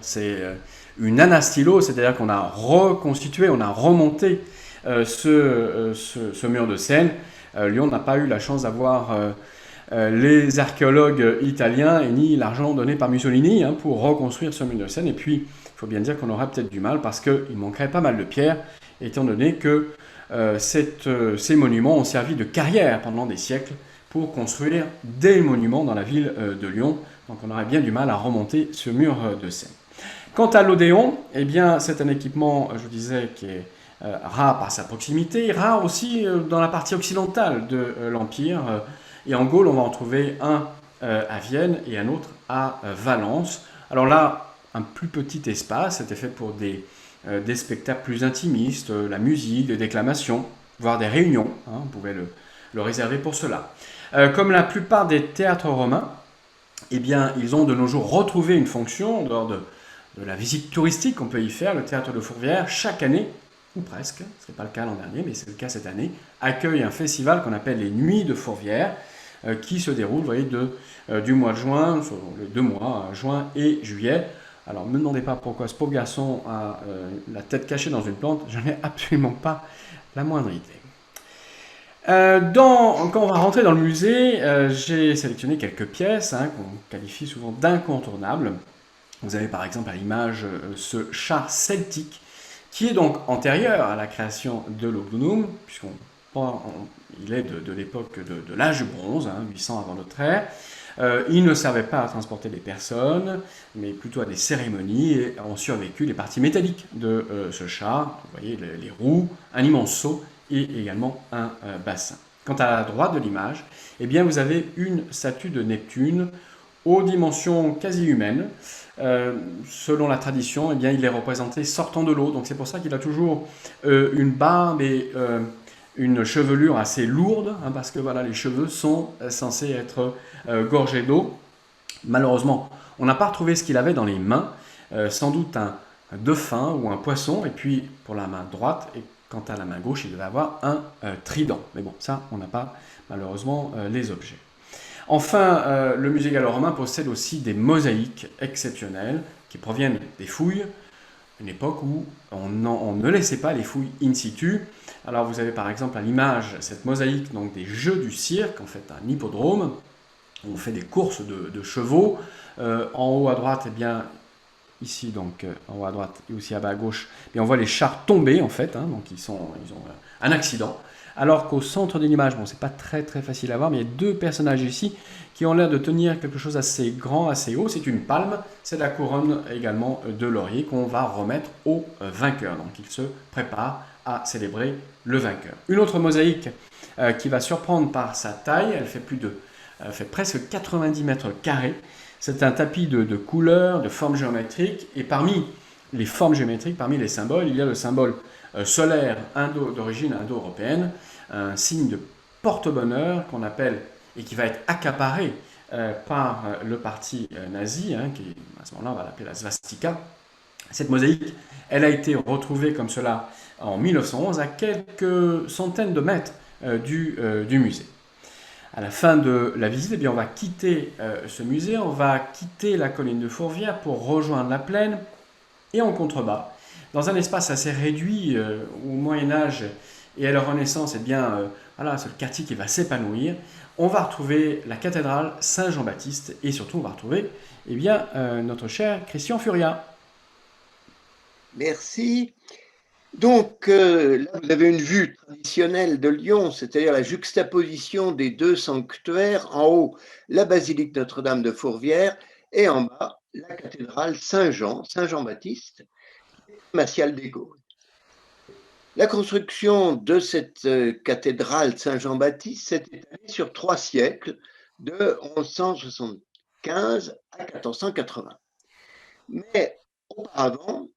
C'est une anastylo, c'est-à-dire qu'on a reconstitué, on a remonté ce mur de scène. Lyon n'a pas eu la chance d'avoir les archéologues italiens et ni l'argent donné par Mussolini pour reconstruire ce mur de scène. Et puis, il faut bien dire qu'on aura peut-être du mal parce qu'il manquerait pas mal de pierres, étant donné que ces monuments ont servi de carrière pendant des siècles pour construire des monuments dans la ville de Lyon. Donc on aurait bien du mal à remonter ce mur de scène. Quant à l'Odéon, eh bien, c'est un équipement, je vous disais, qui est rare par sa proximité, rare aussi dans la partie occidentale de l'Empire. Et en Gaule, on va en trouver un à Vienne et un autre à Valence. Alors là, un plus petit espace, c'était fait pour des spectacles plus intimistes, la musique, des déclamations, voire des réunions. On pouvait le réserver pour cela. Comme la plupart des théâtres romains, eh bien, ils ont de nos jours retrouvé une fonction en dehors de la visite touristique qu'on peut y faire. Le théâtre de Fourvière, chaque année, ou presque, ce n'est pas le cas l'an dernier, mais c'est le cas cette année, accueille un festival qu'on appelle les Nuits de Fourvière, qui se déroule, vous voyez, du mois de juin, sur les 2 mois, juin et juillet. Alors, ne me demandez pas pourquoi ce pauvre garçon a la tête cachée dans une plante, je n'ai absolument pas la moindre idée. Quand on va rentrer dans le musée, j'ai sélectionné quelques pièces qu'on qualifie souvent d'incontournables. Vous avez par exemple à l'image ce char celtique qui est donc antérieur à la création de l'Ognum, puisqu'il est de l'époque de l'âge du bronze, 800 avant notre ère. Il ne servait pas à transporter des personnes, mais plutôt à des cérémonies, et ont survécu les parties métalliques de ce char. Vous voyez les roues, un immense seau et également un bassin. Quant à la droite de l'image, eh bien, vous avez une statue de Neptune aux dimensions quasi humaines. Selon la tradition, eh bien, il est représenté sortant de l'eau, donc c'est pour ça qu'il a toujours une barbe et une chevelure assez lourde, parce que voilà, les cheveux sont censés être gorgés d'eau. Malheureusement, on n'a pas retrouvé ce qu'il avait dans les mains, sans doute un dauphin ou un poisson, et puis pour la main droite, et quant à la main gauche, il devait avoir un trident. Mais bon, ça, on n'a pas malheureusement les objets. Enfin, le musée gallo-romain possède aussi des mosaïques exceptionnelles qui proviennent des fouilles une époque où on ne laissait pas les fouilles in situ. Alors vous avez par exemple à l'image cette mosaïque donc des jeux du cirque, en fait un hippodrome, où on fait des courses de chevaux. En haut à droite, eh bien, ici donc en haut à droite et aussi à bas à gauche, et on voit les chars tomber en fait, hein, donc ils ont un accident. Alors qu'au centre de l'image, bon c'est pas très facile à voir, mais il y a deux personnages ici qui ont l'air de tenir quelque chose assez grand, assez haut. C'est une palme, c'est la couronne également de laurier qu'on va remettre au vainqueur. Donc il se prépare à célébrer le vainqueur. Une autre mosaïque qui va surprendre par sa taille, elle fait presque 90 mètres carrés. C'est un tapis de couleurs, de formes géométriques, et parmi les formes géométriques, parmi les symboles, il y a le symbole solaire d'origine indo-européenne, un signe de porte-bonheur qu'on appelle et qui va être accaparé par le parti nazi, hein, qui à ce moment-là on va l'appeler la swastika. Cette mosaïque, elle a été retrouvée comme cela en 1911 à quelques centaines de mètres du musée. À la fin de la visite, eh bien, on va quitter ce musée, on va quitter la colline de Fourvière pour rejoindre la plaine et en contrebas, dans un espace assez réduit au Moyen Âge et à la Renaissance, eh bien, voilà, c'est le quartier qui va s'épanouir. On va retrouver la cathédrale Saint-Jean-Baptiste et surtout on va retrouver eh bien, notre cher Christian Furia. Merci. Donc là, vous avez une vue traditionnelle de Lyon, c'est-à-dire la juxtaposition des deux sanctuaires. En haut, la basilique Notre-Dame de Fourvière et en bas, la cathédrale Saint-Jean, Saint-Jean-Baptiste, abbatiale des Gaules. La construction de cette cathédrale Saint-Jean-Baptiste s'est étalée sur 3 siècles, de 1175 à 1480. Mais auparavant,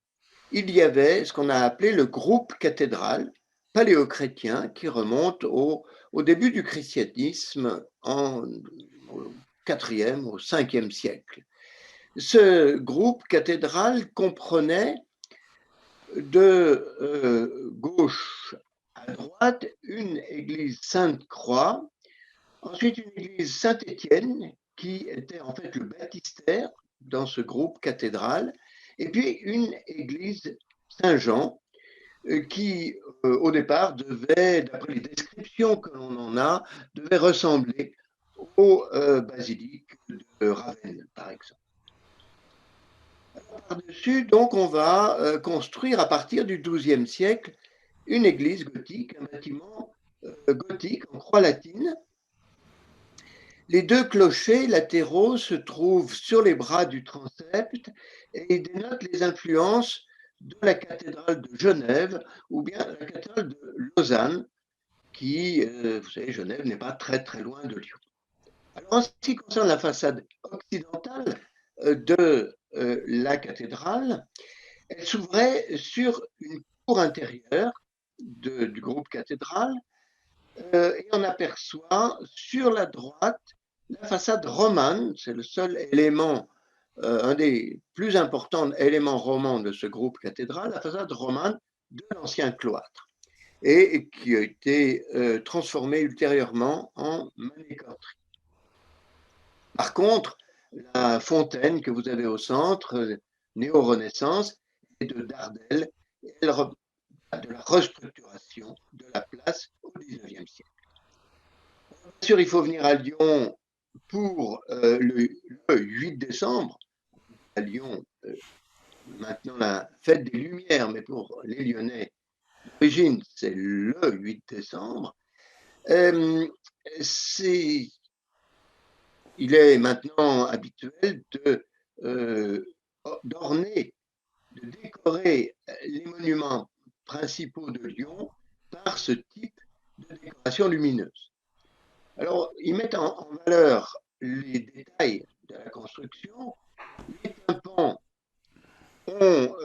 il y avait ce qu'on a appelé le groupe cathédral paléochrétien qui remonte au début du christianisme au IVe, au Ve siècle. Ce groupe cathédral comprenait de gauche à droite une église Sainte-Croix, ensuite une église Saint-Étienne qui était en fait le baptistère dans ce groupe cathédral, et puis une église Saint-Jean qui au départ devait, d'après les descriptions que l'on en a, devait ressembler aux basiliques de Ravenne par exemple. Par-dessus, donc, on va construire à partir du XIIe siècle une église gothique, un bâtiment gothique en croix latine. Les deux clochers latéraux se trouvent sur les bras du transept et dénotent les influences de la cathédrale de Genève ou bien la cathédrale de Lausanne, qui, vous savez, Genève n'est pas très loin de Lyon. Alors, en ce qui concerne la façade occidentale de la cathédrale, elle s'ouvrait sur une cour intérieure du groupe cathédral et on aperçoit sur la droite la façade romane, c'est le seul élément, un des plus importants éléments romans de ce groupe cathédral, la façade romane de l'ancien cloître et qui a été transformée ultérieurement en manécanterie. Par contre, la fontaine que vous avez au centre, néo-renaissance, est de Dardel, elle de la restructuration de la place au XIXe siècle. Bien sûr, il faut venir à Lyon pour le 8 décembre. À Lyon, maintenant la fête des Lumières, mais pour les Lyonnais, d'origine, c'est le 8 décembre. Il est maintenant habituel d'orner, de décorer les monuments principaux de Lyon par ce type de décoration lumineuse. Alors, ils mettent en valeur les détails de la construction. Les tympans ont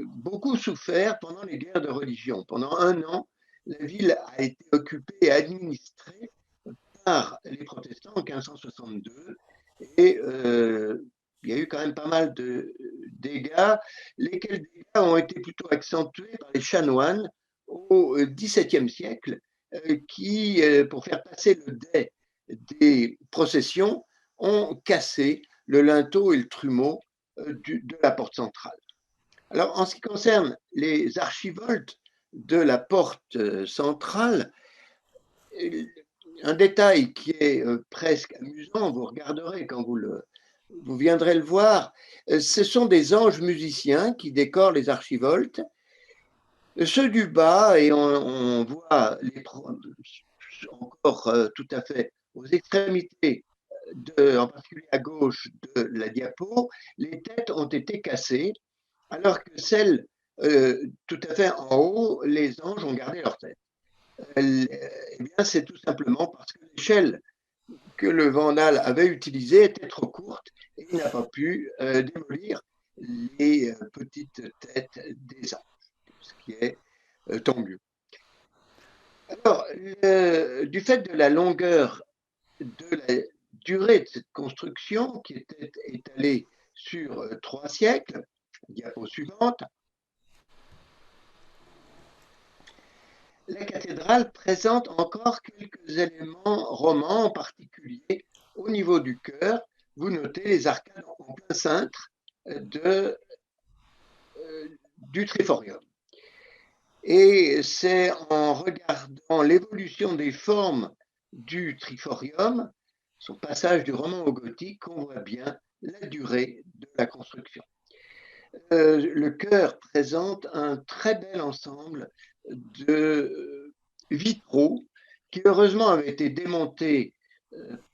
beaucoup souffert pendant les guerres de religion. Pendant un an, la ville a été occupée et administrée par les protestants en 1562 et il y a eu quand même pas mal de dégâts, lesquels dégâts ont été plutôt accentués par les chanoines au XVIIe siècle qui, pour faire passer le dais des processions, ont cassé le linteau et le trumeau de la porte centrale. Alors, en ce qui concerne les archivoltes de la porte centrale, un détail qui est presque amusant, vous regarderez quand vous viendrez le voir, ce sont des anges musiciens qui décorent les archivoltes. Ceux du bas, et on voit encore tout à fait aux extrémités, en particulier à gauche de la diapo, les têtes ont été cassées, alors que celles tout à fait en haut, les anges ont gardé leur tête. Eh bien, c'est tout simplement parce que l'échelle que le Vandale avait utilisée était trop courte et il n'a pas pu démolir les petites têtes des anges, ce qui est tant mieux. Alors, du fait de la longueur de la durée de cette construction, qui était étalée sur 3 siècles, diapo suivante, la cathédrale présente encore quelques éléments romans, en particulier au niveau du chœur. Vous notez les arcades en plein cintre du triforium. Et c'est en regardant l'évolution des formes du triforium, son passage du roman au gothique, qu'on voit bien la durée de la construction. Le chœur présente un très bel ensemble de vitraux qui heureusement avaient été démontés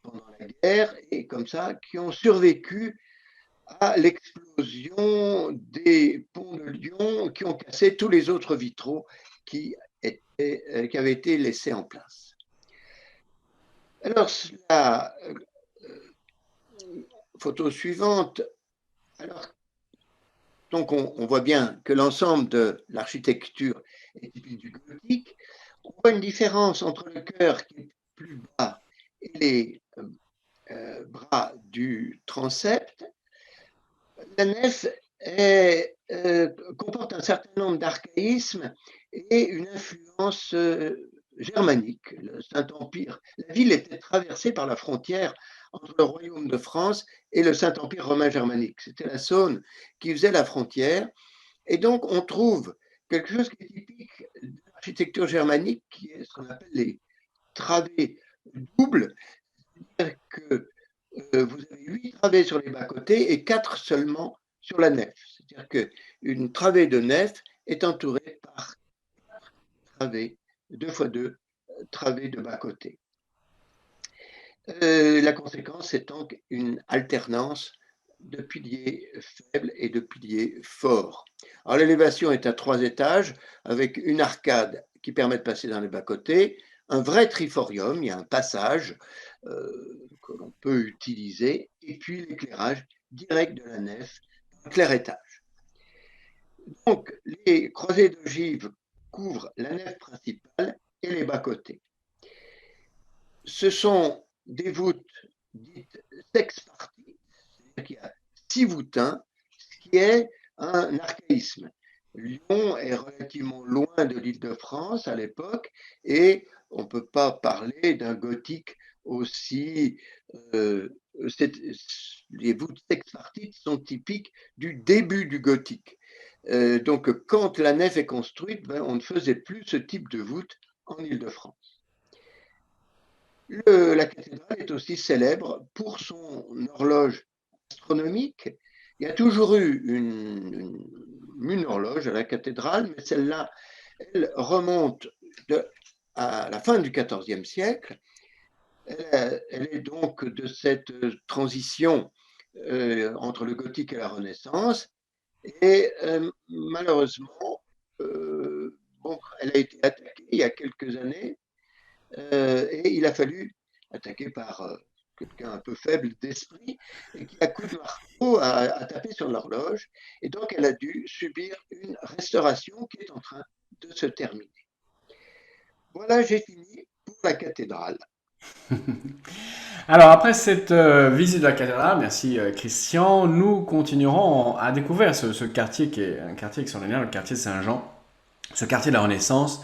pendant la guerre et comme ça, qui ont survécu à l'explosion des ponts de Lyon qui ont cassé tous les autres vitraux qui avaient été laissés en place. Alors, la photo suivante, alors, donc on voit bien que l'ensemble de l'architecture est typique du gothique. On voit une différence entre le chœur qui est plus bas et les bras du transept. La nef comporte un certain nombre d'archaïsmes et une influence germanique. Le Saint-Empire, la ville était traversée par la frontière entre le royaume de France et le Saint-Empire romain germanique. C'était la Saône qui faisait la frontière. Et donc, on trouve quelque chose qui est typique de l'architecture germanique, qui est ce qu'on appelle les travées doubles, c'est-à-dire que vous avez 8 travées sur les bas-côtés et 4 seulement sur la nef. C'est-à-dire qu'une travée de nef est entourée par 4 travées, 2 fois 2 travées de bas-côté. La conséquence est donc une alternance de piliers faibles et de piliers forts. Alors l'élévation est à 3 étages avec une arcade qui permet de passer dans les bas-côtés, un vrai triforium, il y a un passage que l'on peut utiliser, et puis l'éclairage direct de la nef, un clair-étage. Donc les croisées d'ogives couvrent la nef principale et les bas-côtés. Ce sont des voûtes dites sexparties, c'est-à-dire qu'il y a 6 voûtins, ce qui est un archaïsme. Lyon est relativement loin de l'Île-de-France à l'époque et on ne peut pas parler d'un gothique aussi. Les voûtes sexpartites sont typiques du début du gothique. Donc, quand la nef est construite, on ne faisait plus ce type de voûte en Île-de-France. La cathédrale est aussi célèbre pour son horloge astronomique. Il y a toujours eu une horloge à la cathédrale, mais celle-là, elle remonte à la fin du XIVe siècle. Elle est donc de cette transition entre le gothique et la Renaissance. Et malheureusement, elle a été attaquée il y a quelques années et il a fallu attaquer par quelqu'un un peu faible d'esprit et qui, à coup de marteau, a tapé sur l'horloge. Et donc, elle a dû subir une restauration qui est en train de se terminer. Voilà, j'ai fini pour la cathédrale. Alors après cette visite de la cathédrale, merci Christian, nous continuerons à découvrir ce quartier qui est un quartier extraordinaire, le quartier Saint-Jean, ce quartier de la Renaissance,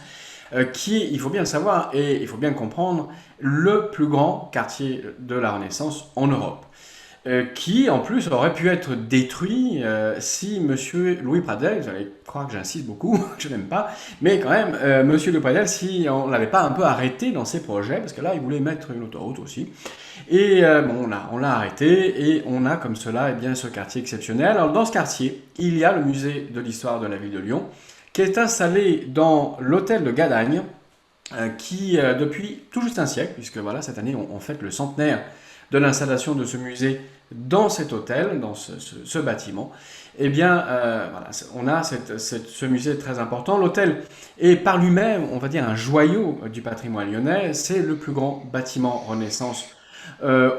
qui est, il faut bien le savoir et il faut bien le comprendre, le plus grand quartier de la Renaissance en Europe. qui en plus aurait pu être détruit si Monsieur Louis Pradel, vous allez croire que j'insiste beaucoup, je n'aime pas, mais quand même, Monsieur Louis Pradel, si on ne l'avait pas un peu arrêté dans ses projets, parce que là, il voulait mettre une autoroute aussi, et bon, on l'a arrêté, et on a comme cela, eh bien, ce quartier exceptionnel. Alors, dans ce quartier, il y a le musée de l'histoire de la ville de Lyon, qui est installé dans l'hôtel de Gadagne, qui, depuis tout juste un siècle, puisque voilà, cette année, on fête le centenaire de l'installation de ce musée dans cet hôtel, dans ce bâtiment, eh bien, voilà, on a ce musée très important. L'hôtel est par lui-même, on va dire, un joyau du patrimoine lyonnais. C'est le plus grand bâtiment Renaissance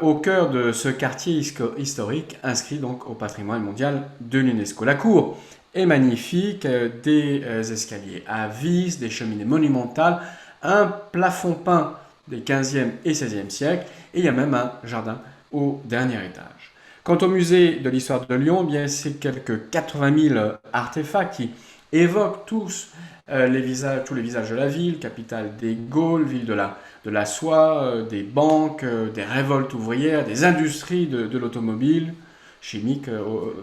au cœur de ce quartier historique, inscrit donc au patrimoine mondial de l'UNESCO. La cour est magnifique, des escaliers à vis, des cheminées monumentales, un plafond peint des 15e et 16e siècles, et il y a même un jardin au dernier étage. Quant au musée de l'histoire de Lyon, eh bien c'est quelques 80 000 artefacts qui évoquent tous tous les visages de la ville, capitale des Gaules, ville de la soie, des banques, des révoltes ouvrières, des industries de l'automobile, chimique,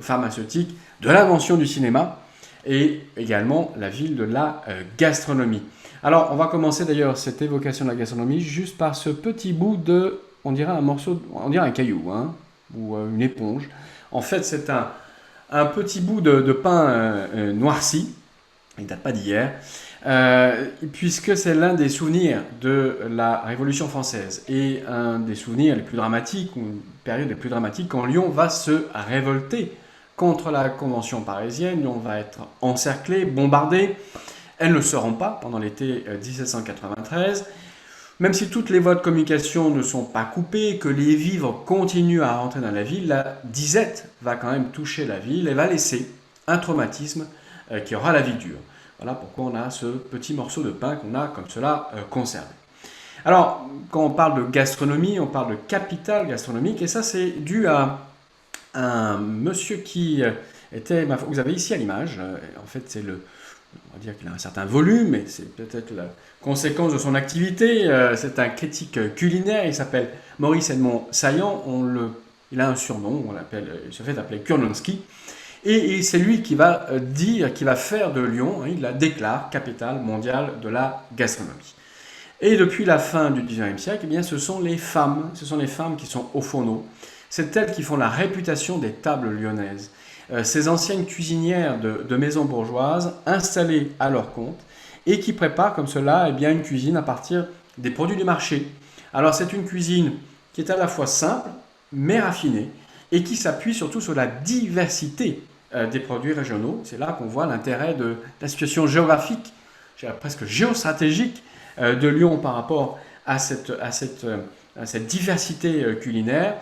pharmaceutique, de l'invention du cinéma, et également la ville de la gastronomie. Alors, on va commencer d'ailleurs cette évocation de la gastronomie juste par ce petit bout de, on dirait un morceau, on dirait un caillou, hein, ou une éponge. En fait, c'est un petit bout de pain noirci, il ne date pas d'hier, puisque c'est l'un des souvenirs de la Révolution française et un des souvenirs les plus dramatiques, ou une période les plus dramatiques, quand Lyon va se révolter contre la Convention parisienne. Lyon va être encerclé, bombardé. Elles ne seront pas pendant l'été 1793. Même si toutes les voies de communication ne sont pas coupées, que les vivres continuent à rentrer dans la ville, la disette va quand même toucher la ville et va laisser un traumatisme qui aura la vie dure. Voilà pourquoi on a ce petit morceau de pain qu'on a comme cela conservé. Alors, quand on parle de gastronomie, on parle de capitale gastronomique, et ça c'est dû à un monsieur qui était, vous avez ici à l'image, en fait c'est on va dire qu'il a un certain volume, et c'est peut-être la conséquence de son activité. C'est un critique culinaire, il s'appelle Maurice Edmond Saillant, il a un surnom, il se fait appeler Kurnonski, et c'est lui qui va dire, qui va faire de Lyon, il la déclare capitale mondiale de la gastronomie. Et depuis la fin du XIXe siècle, eh bien, ce sont les femmes qui sont au fourneau. C'est elles qui font la réputation des tables lyonnaises. Ces anciennes cuisinières de maisons bourgeoises installées à leur compte et qui préparent comme cela eh bien, une cuisine à partir des produits du marché. Alors c'est une cuisine qui est à la fois simple mais raffinée et qui s'appuie surtout sur la diversité des produits régionaux. C'est là qu'on voit l'intérêt de la situation géographique, presque géostratégique de Lyon par rapport à cette diversité culinaire.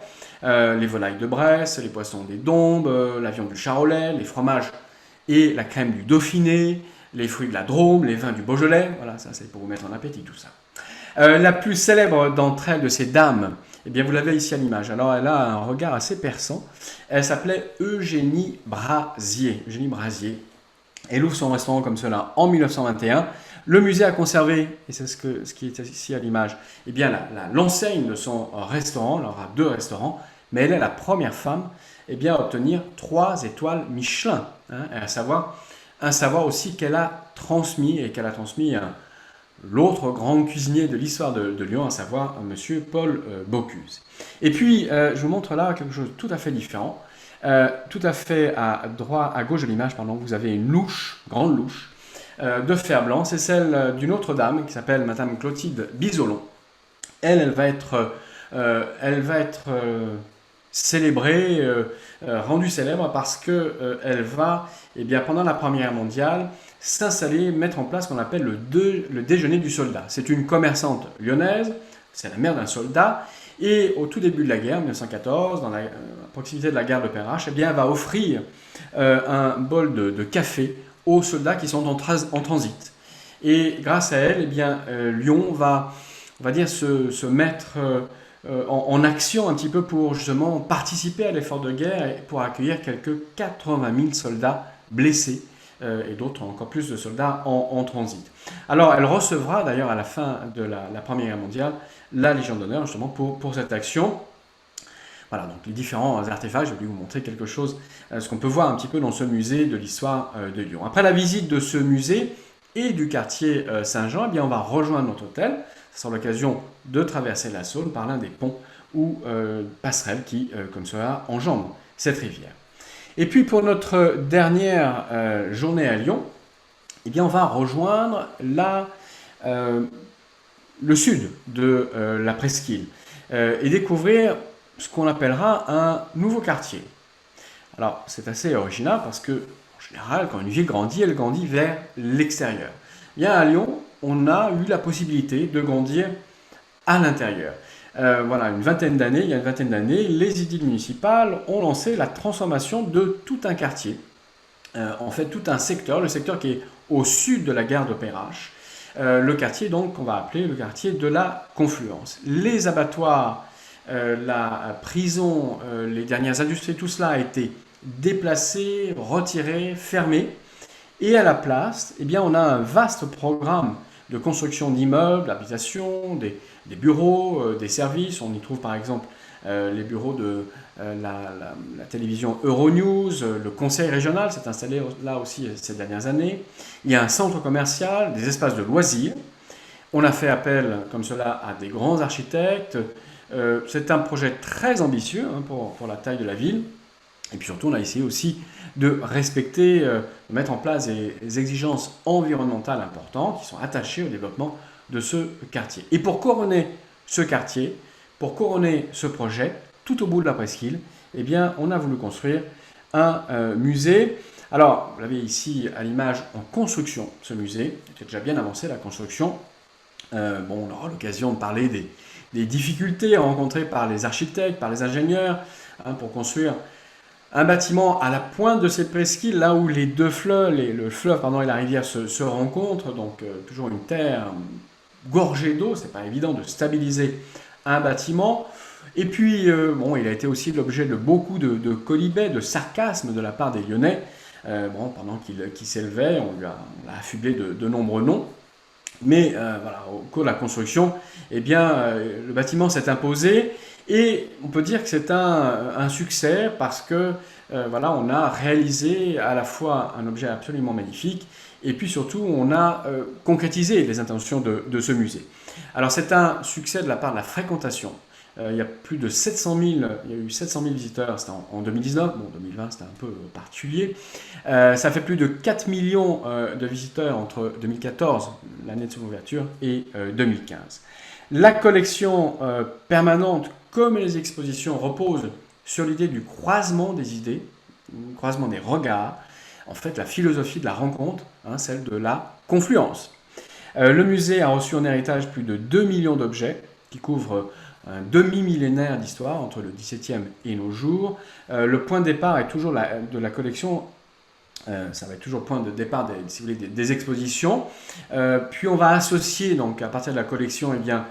Les volailles de Bresse, les poissons des Dombes, la viande du Charolais, les fromages et la crème du Dauphiné, les fruits de la Drôme, les vins du Beaujolais. Voilà, ça c'est pour vous mettre en appétit tout ça. La plus célèbre d'entre elles, de ces dames, eh bien vous l'avez ici à l'image. Alors elle a un regard assez perçant. Elle s'appelait Eugénie Brasier. Eugénie Brasier. Elle ouvre son restaurant comme cela en 1921. Le musée a conservé, et c'est ce qui est ici à l'image, eh bien l'enseigne de son restaurant. Elle aura 2 restaurants, mais elle est la première femme eh bien, à obtenir 3 étoiles Michelin. Hein, et un savoir aussi qu'elle a transmis, et qu'elle a transmis à l'autre grand cuisinier de l'histoire de Lyon, à savoir M. Paul Bocuse. Et puis, je vous montre là quelque chose de tout à fait différent. Tout à fait à gauche de l'image, pardon, vous avez une louche, grande louche, de fer blanc. C'est celle d'une autre dame qui s'appelle Madame Clotilde Bisolon. Elle va être célébrée, rendue célèbre parce que elle va, eh bien, pendant la Première Guerre mondiale, s'installer, mettre en place ce qu'on appelle le déjeuner du soldat. C'est une commerçante lyonnaise, c'est la mère d'un soldat, et au tout début de la guerre, 1914, dans la proximité de la gare de Perrache, eh bien, elle va offrir un bol de café aux soldats qui sont en transit. Et grâce à elle, eh bien, Lyon va, on va dire, se mettre en action un petit peu pour justement participer à l'effort de guerre et pour accueillir quelques 80 000 soldats blessés et d'autres encore plus de soldats en transit. Alors elle recevra d'ailleurs à la fin de la Première Guerre mondiale la Légion d'honneur justement pour cette action. Voilà, donc les différents artefacts, je vais vous montrer quelque chose, ce qu'on peut voir un petit peu dans ce musée de l'histoire de Lyon. Après la visite de ce musée et du quartier Saint-Jean, eh bien, on va rejoindre notre hôtel. Ce sera l'occasion de traverser la Saône par l'un des ponts ou passerelles qui, comme cela, enjambent cette rivière. Et puis pour notre dernière journée à Lyon, eh bien, on va rejoindre euh, le sud de la presqu'île et découvrir ce qu'on appellera un nouveau quartier. Alors, c'est assez original parce que, en général, quand une ville grandit, elle grandit vers l'extérieur. Bien, à Lyon, on a eu la possibilité de grandir à l'intérieur. Voilà, il y a une vingtaine d'années, les édiles municipales ont lancé la transformation de tout un quartier, en fait tout un secteur, le secteur qui est au sud de la gare de Perrache, le quartier donc qu'on va appeler le quartier de la Confluence. Les abattoirs, la prison, les dernières industries, tout cela a été déplacé, retiré, fermé. Et à la place, eh bien, on a un vaste programme de construction d'immeubles, d'habitations, des bureaux, des services. On y trouve par exemple les bureaux de la télévision Euronews, le conseil régional s'est installé là aussi ces dernières années. Il y a un centre commercial, des espaces de loisirs. On a fait appel comme cela à des grands architectes. C'est un projet très ambitieux hein, pour la taille de la ville. Et puis surtout, on a essayé aussi de respecter, de mettre en place des exigences environnementales importantes qui sont attachées au développement de ce quartier. Et pour couronner ce quartier, pour couronner ce projet, tout au bout de la presqu'île, eh bien, on a voulu construire un musée. Alors, vous l'avez ici à l'image en construction, ce musée. C'est déjà bien avancé la construction. Bon, on aura l'occasion de parler des difficultés rencontrées par les architectes, par les ingénieurs, hein, pour construire un bâtiment à la pointe de cette presqu'île, là où les deux fleuves, le fleuve pardon, et la rivière se rencontrent, donc toujours une terre gorgée d'eau, c'est pas évident de stabiliser un bâtiment. Et puis, bon, il a été aussi l'objet de beaucoup de quolibets, de sarcasmes de la part des Lyonnais. Bon, pendant qu'il s'élevait, on l'a affublé de nombreux noms. Mais voilà, au cours de la construction, eh bien, le bâtiment s'est imposé et on peut dire que c'est un succès parce que voilà, on a réalisé à la fois un objet absolument magnifique et puis surtout on a concrétisé les intentions de ce musée. Alors c'est un succès de la part de la fréquentation. Il y a plus de 700 000, il y a eu 700 000 visiteurs, c'était en 2019, bon 2020 c'était un peu particulier. Ça fait plus de 4 millions de visiteurs entre 2014, l'année de son ouverture, et 2015. La collection permanente, comme les expositions, repose sur l'idée du croisement des idées, du croisement des regards, en fait la philosophie de la rencontre, hein, celle de la confluence. Le musée a reçu en héritage plus de 2 millions d'objets qui couvrent un demi-millénaire d'histoire entre le XVIIe et nos jours. Le point de départ est toujours de la collection. Ça va être toujours le point de départ si vous voulez, des expositions. Puis on va associer donc à partir de la collection eh bien,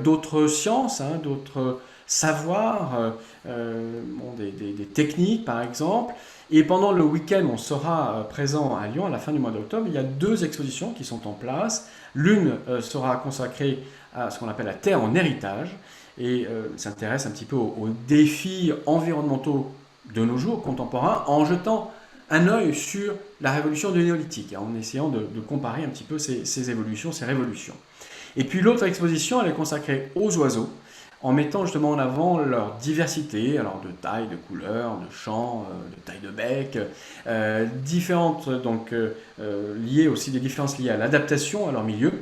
d'autres sciences, hein, d'autres savoirs, bon, des techniques par exemple. Et pendant le week-end, on sera présent à Lyon à la fin du mois d'octobre. Il y a deux expositions qui sont en place. L'une sera consacrée à ce qu'on appelle la Terre en héritage et s'intéresse un petit peu aux défis environnementaux de nos jours contemporains en jetant un œil sur la révolution du néolithique, en essayant de comparer un petit peu ces évolutions, ces révolutions. Et puis l'autre exposition, elle est consacrée aux oiseaux, en mettant justement en avant leur diversité, alors de taille, de couleur, de chant, de taille de bec, différentes donc liées aussi des différences liées à l'adaptation à leur milieu,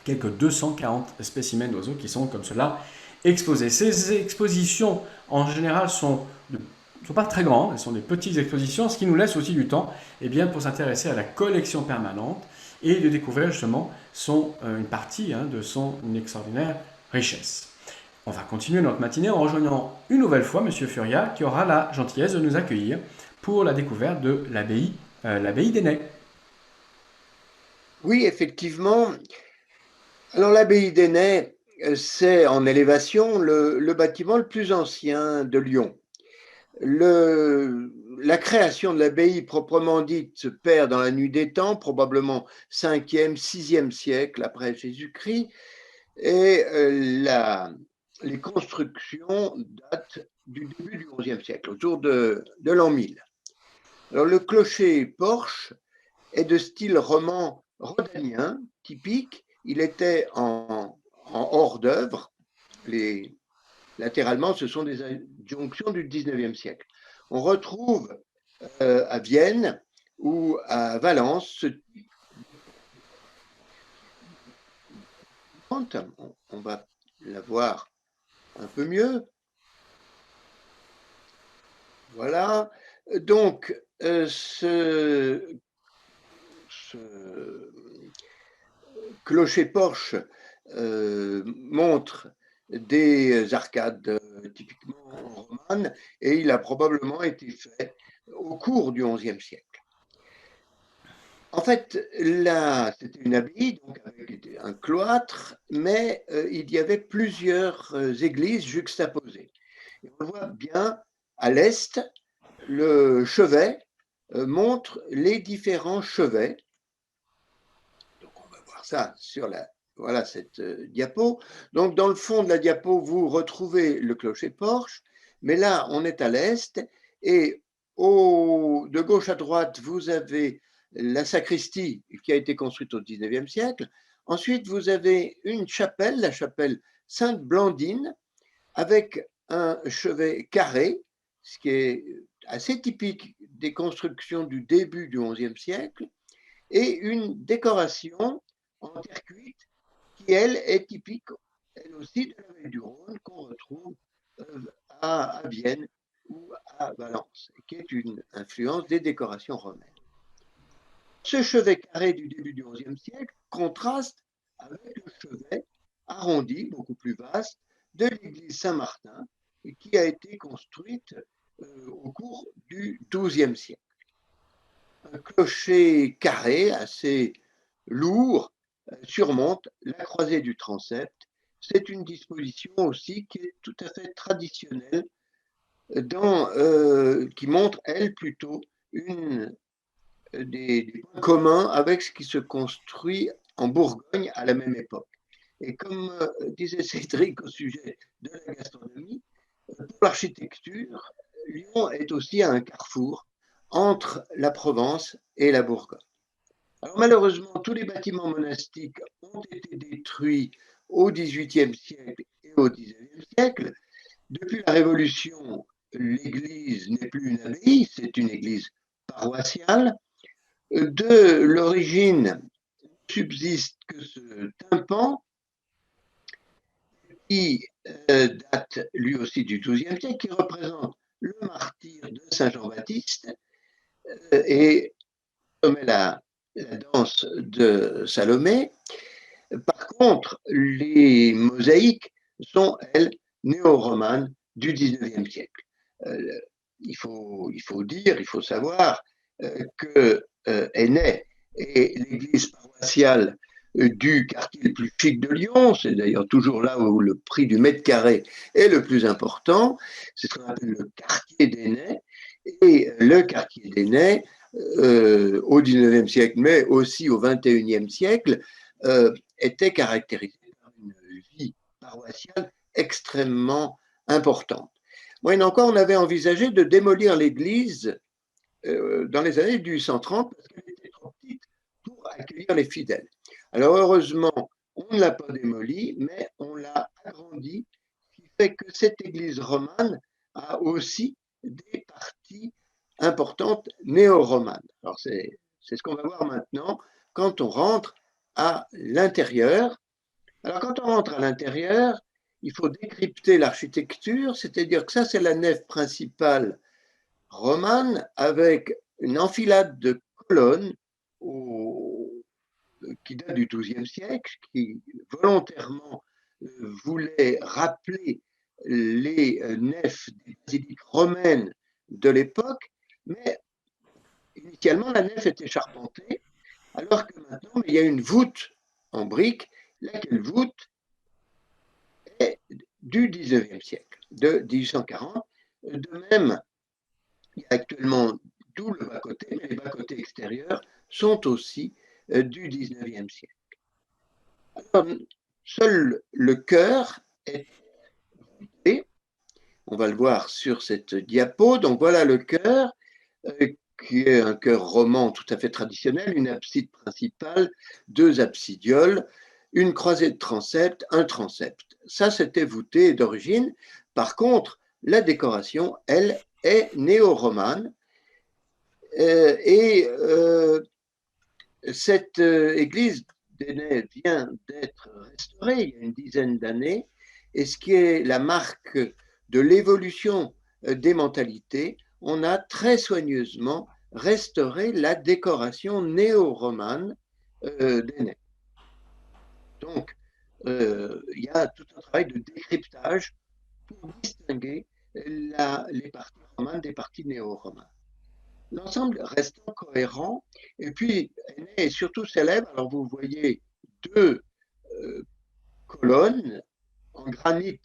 quelques 240 spécimens d'oiseaux qui sont comme cela exposés. Ces expositions en général ne sont pas très grandes, elles sont des petites expositions, ce qui nous laisse aussi du temps eh bien, pour s'intéresser à la collection permanente et de découvrir justement une partie hein, de son extraordinaire richesse. On va continuer notre matinée en rejoignant une nouvelle fois M. Furia qui aura la gentillesse de nous accueillir pour la découverte de l'abbaye d'Ainay. Oui, effectivement. Alors l'abbaye d'Ainay, c'est en élévation le bâtiment le plus ancien de Lyon. La création de l'abbaye proprement dite se perd dans la nuit des temps, probablement 5e, 6e siècle après Jésus-Christ, et les constructions datent du début du XIe siècle, autour de l'an 1000. Alors, le clocher-porche est de style roman rhodanien, typique. Il était en hors-d'œuvre. Latéralement, ce sont des adjonctions du XIXe siècle. On retrouve à Vienne ou à Valence ce type. On va la voir un peu mieux. Voilà. Donc, ce clocher-porche montre des arcades typiquement romanes et il a probablement été fait au cours du XIe siècle. En fait, là, c'était une abbaye, donc avec un cloître, mais il y avait plusieurs églises juxtaposées. Et on le voit bien à l'est, le chevet montre les différents chevets. Donc on va voir ça sur voilà cette diapo. Donc dans le fond de la diapo, vous retrouvez le clocher-porche, mais là on est à l'est et de gauche à droite, vous avez la sacristie qui a été construite au XIXe siècle. Ensuite, vous avez une chapelle, la chapelle Sainte-Blandine, avec un chevet carré, ce qui est assez typique des constructions du début du XIe siècle, et une décoration en terre cuite qui, elle, est typique, elle aussi, de la vallée du Rhône qu'on retrouve à Vienne ou à Valence, qui est une influence des décorations romaines. Ce chevet carré du début du XIe siècle contraste avec le chevet arrondi, beaucoup plus vaste, de l'église Saint-Martin, qui a été construite au cours du XIIe siècle. Un clocher carré assez lourd surmonte la croisée du transept. C'est une disposition aussi qui est tout à fait traditionnelle, qui montre, elle, plutôt des points communs avec ce qui se construit en Bourgogne à la même époque. Et comme disait Cédric au sujet de la gastronomie, pour l'architecture, Lyon est aussi un carrefour entre la Provence et la Bourgogne. Alors malheureusement, tous les bâtiments monastiques ont été détruits au XVIIIe siècle et au XIXe siècle. Depuis la Révolution, l'église n'est plus une abbaye, c'est une église paroissiale. De l'origine, subsiste que ce tympan qui date lui aussi du XIIe siècle, qui représente le martyr de Saint Jean-Baptiste et la danse de Salomé. Par contre, les mosaïques sont, elles, néo-romanes du XIXe siècle. Il faut dire, il faut savoir que Ainet est l'église paroissiale du quartier le plus chic de Lyon. C'est d'ailleurs toujours là où le prix du mètre carré est le plus important. C'est ce qu'on appelle le quartier d'Ainet. Et le quartier d'Ainet, au XIXe siècle, mais aussi au XXIe siècle, était caractérisé par une vie paroissiale extrêmement importante. Moyennant quoi, on avait envisagé de démolir l'église dans les années 1830 parce qu'elle était trop petite pour accueillir les fidèles. Alors heureusement, on ne l'a pas démolie, mais on l'a agrandie, ce qui fait que cette église romane a aussi des parties importantes néo-romanes. Alors c'est ce qu'on va voir maintenant quand on rentre à l'intérieur. Alors quand on rentre à l'intérieur, il faut décrypter l'architecture, c'est-à-dire que ça c'est la nef principale romane avec une enfilade de colonnes qui date du XIIe siècle, qui volontairement voulait rappeler les nefs des basiliques romaines de l'époque, mais initialement la nef était charpentée, alors que maintenant il y a une voûte en briques, laquelle voûte est du XIXe siècle, de 1840. De même, il y a actuellement tout le bas-côté, mais les bas-côtés extérieurs sont aussi du XIXe siècle. Alors, seul le chœur est voûté. On va le voir sur cette diapo. Donc voilà le chœur, qui est un chœur roman tout à fait traditionnel, une abside principale, deux absidioles, une croisée de transept, un transept. Ça, c'était voûté d'origine. Par contre, la décoration, elle, est néo-romane. Et cette église d'Énée vient d'être restaurée il y a une dizaine d'années, et ce qui est la marque de l'évolution des mentalités, on a très soigneusement restauré la décoration néo-romane d'Énée. Donc, il y a tout un travail de décryptage pour distinguer les parties romanes des parties néo-romanes. L'ensemble restant cohérent, et puis Aîné est surtout célèbre. Alors vous voyez deux colonnes en granit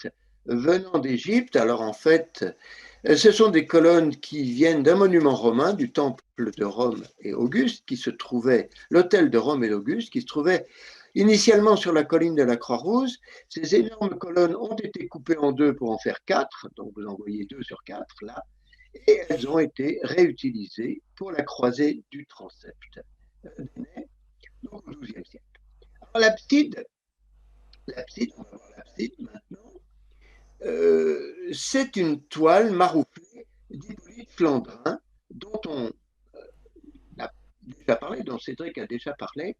venant d'Égypte. Alors en fait, ce sont des colonnes qui viennent d'un monument romain, du temple de Rome et Auguste, qui se trouvait, l'hôtel de Rome et d'Auguste, qui se trouvait initialement sur la colline de la Croix-Rousse. Ces énormes colonnes ont été coupées en deux pour en faire quatre, donc vous en voyez 2 sur 4 là, et elles ont été réutilisées pour la croisée du transept d'Énée, donc au XIIe siècle. Alors l'abside, on va voir l'abside maintenant, c'est une toile marouflée d'Hippolyte Flandrin, dont on a déjà parlé, dont Cédric a déjà parlé.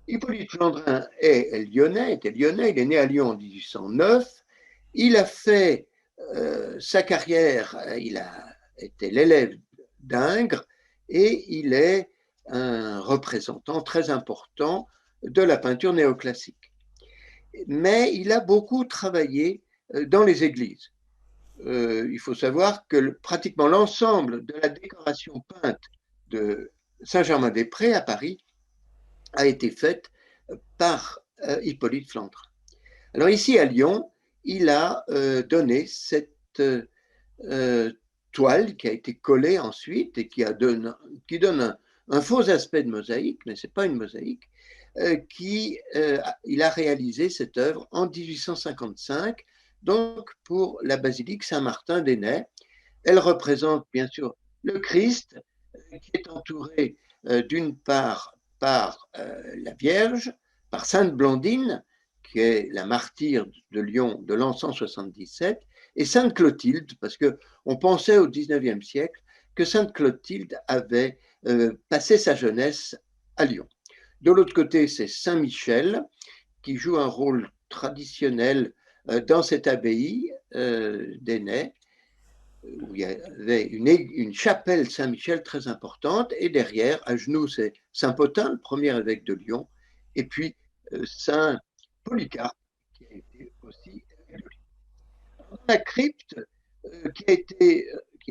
Hippolyte Flandrin était lyonnais, il est né à Lyon en 1809. Il a fait sa carrière, il a été l'élève d'Ingres et il est un représentant très important de la peinture néoclassique. Mais il a beaucoup travaillé dans les églises. Il faut savoir que pratiquement l'ensemble de la décoration peinte de Saint-Germain-des-Prés à Paris a été faite par Hippolyte Flandrin. Alors ici à Lyon, il a donné cette toile qui a été collée ensuite et qui donne un faux aspect de mosaïque, mais ce n'est pas une mosaïque, il a réalisé cette œuvre en 1855, donc pour la basilique Saint-Martin d'Énée. Elle représente bien sûr le Christ, qui est entouré d'une part par la Vierge, par Sainte Blandine, qui est la martyre de Lyon de l'an 177, et Sainte Clotilde, parce qu'on pensait au XIXe siècle que Sainte Clotilde avait passé sa jeunesse à Lyon. De l'autre côté, c'est Saint Michel, qui joue un rôle traditionnel dans cette abbaye d'Énée, où il y avait une chapelle Saint-Michel très importante, et derrière, à genoux, c'est Saint-Potin, le premier évêque de Lyon, et puis Saint Polycarpe, qui a été aussi évêque de Lyon. La crypte qui est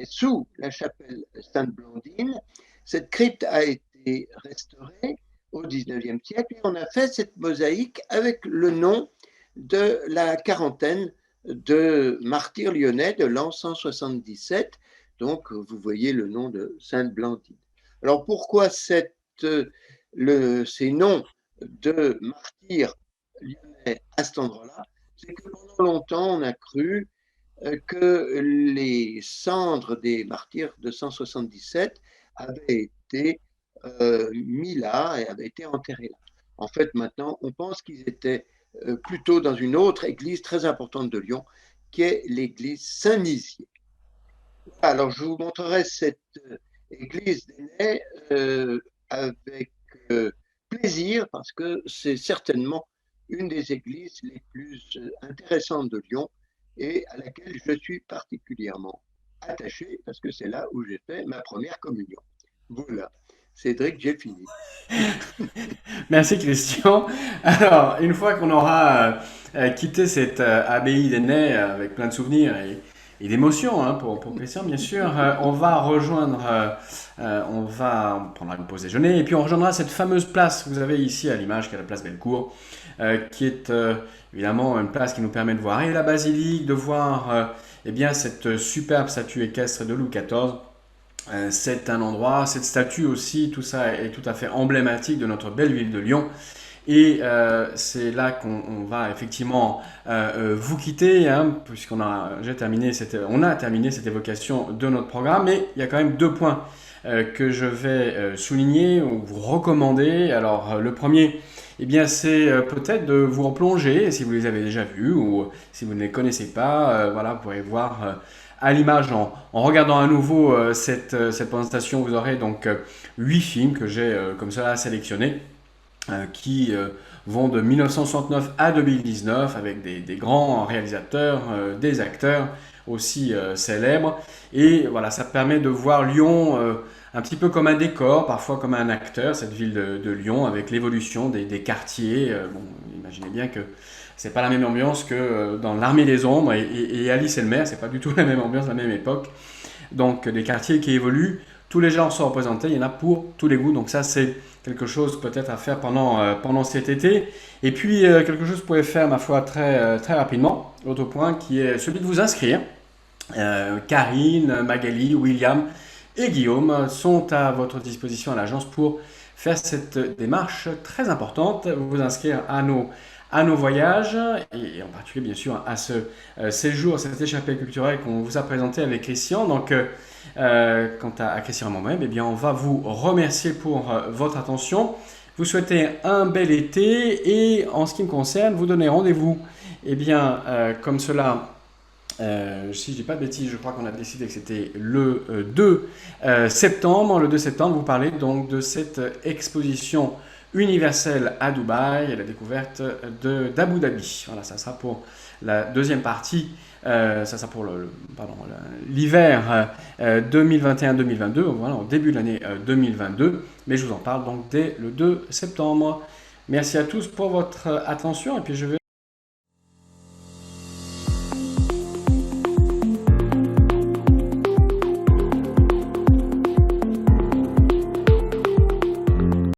sous la chapelle Sainte-Blandine, cette crypte a été restaurée au XIXe siècle, et on a fait cette mosaïque avec le nom de la quarantaine de martyrs lyonnais de l'an 177. Donc, vous voyez le nom de Sainte Blandine. Alors, pourquoi ces noms de martyrs lyonnais à cet endroit-là? C'est que pendant longtemps, on a cru que les cendres des martyrs de 177 avaient été mis là et avaient été enterrés là. En fait, maintenant, on pense qu'ils étaient plutôt dans une autre église très importante de Lyon, qui est l'église Saint-Nizier. Alors, je vous montrerai cette église d'Énée avec plaisir, parce que c'est certainement une des églises les plus intéressantes de Lyon et à laquelle je suis particulièrement attaché, parce que c'est là où j'ai fait ma première communion. Voilà. Cédric, j'ai fini. Merci Christian. Alors, une fois qu'on aura quitté cette abbaye d'Aînay avec plein de souvenirs et d'émotions hein, pour Christian, bien sûr, on va rejoindre, on va prendre une pause déjeuner et puis on rejoindra cette fameuse place que vous avez ici à l'image, qui est la place Bellecour, qui est évidemment une place qui nous permet de voir et la basilique, de voir eh bien, cette superbe statue équestre de Louis XIV. C'est un endroit, cette statue aussi, tout ça est tout à fait emblématique de notre belle ville de Lyon. Et c'est là qu'on va effectivement vous quitter, hein, puisqu'on a, on a terminé cette évocation de notre programme. Mais il y a quand même deux points que je vais souligner ou vous recommander. Alors, le premier, eh bien, c'est peut-être de vous replonger, si vous les avez déjà vus ou si vous ne les connaissez pas. Voilà, vous pourrez voir à l'image en regardant à nouveau cette présentation. Vous aurez donc 8 films que j'ai comme cela sélectionnés qui vont de 1969 à 2019 avec des grands réalisateurs, des acteurs aussi célèbres. Et voilà, ça permet de voir Lyon un petit peu comme un décor, parfois comme un acteur, cette ville de Lyon, avec l'évolution des quartiers. Bon, imaginez bien que c'est pas la même ambiance que dans l'Armée des Ombres et Alice et le maire, c'est pas du tout la même ambiance, la même époque. Donc des quartiers qui évoluent, tous les genres sont représentés, il y en a pour tous les goûts. Donc ça c'est quelque chose peut-être à faire pendant cet été. Et puis quelque chose que vous pouvez faire ma foi très rapidement, autre point qui est celui de vous inscrire. Karine, Magali, William et Guillaume sont à votre disposition à l'agence pour faire cette démarche très importante, vous inscrire à nos voyages et en particulier bien sûr à ce séjour, cette échappée culturelle qu'on vous a présenté avec Christian. Donc quant à Christian et moi-même, eh bien, on va vous remercier pour votre attention, vous souhaiter un bel été et en ce qui me concerne, vous donner rendez-vous eh bien, comme cela. Si je dis pas de bêtises, je crois qu'on a décidé que c'était le 2 septembre. Le 2 septembre, vous parlez donc de cette exposition universelle à Dubaï et la découverte d'Abu Dhabi. Voilà, ça sera pour la deuxième partie. Ça sera pour l'hiver 2021-2022, voilà, au début de l'année 2022. Mais je vous en parle donc dès le 2 septembre. Merci à tous pour votre attention et puis je vais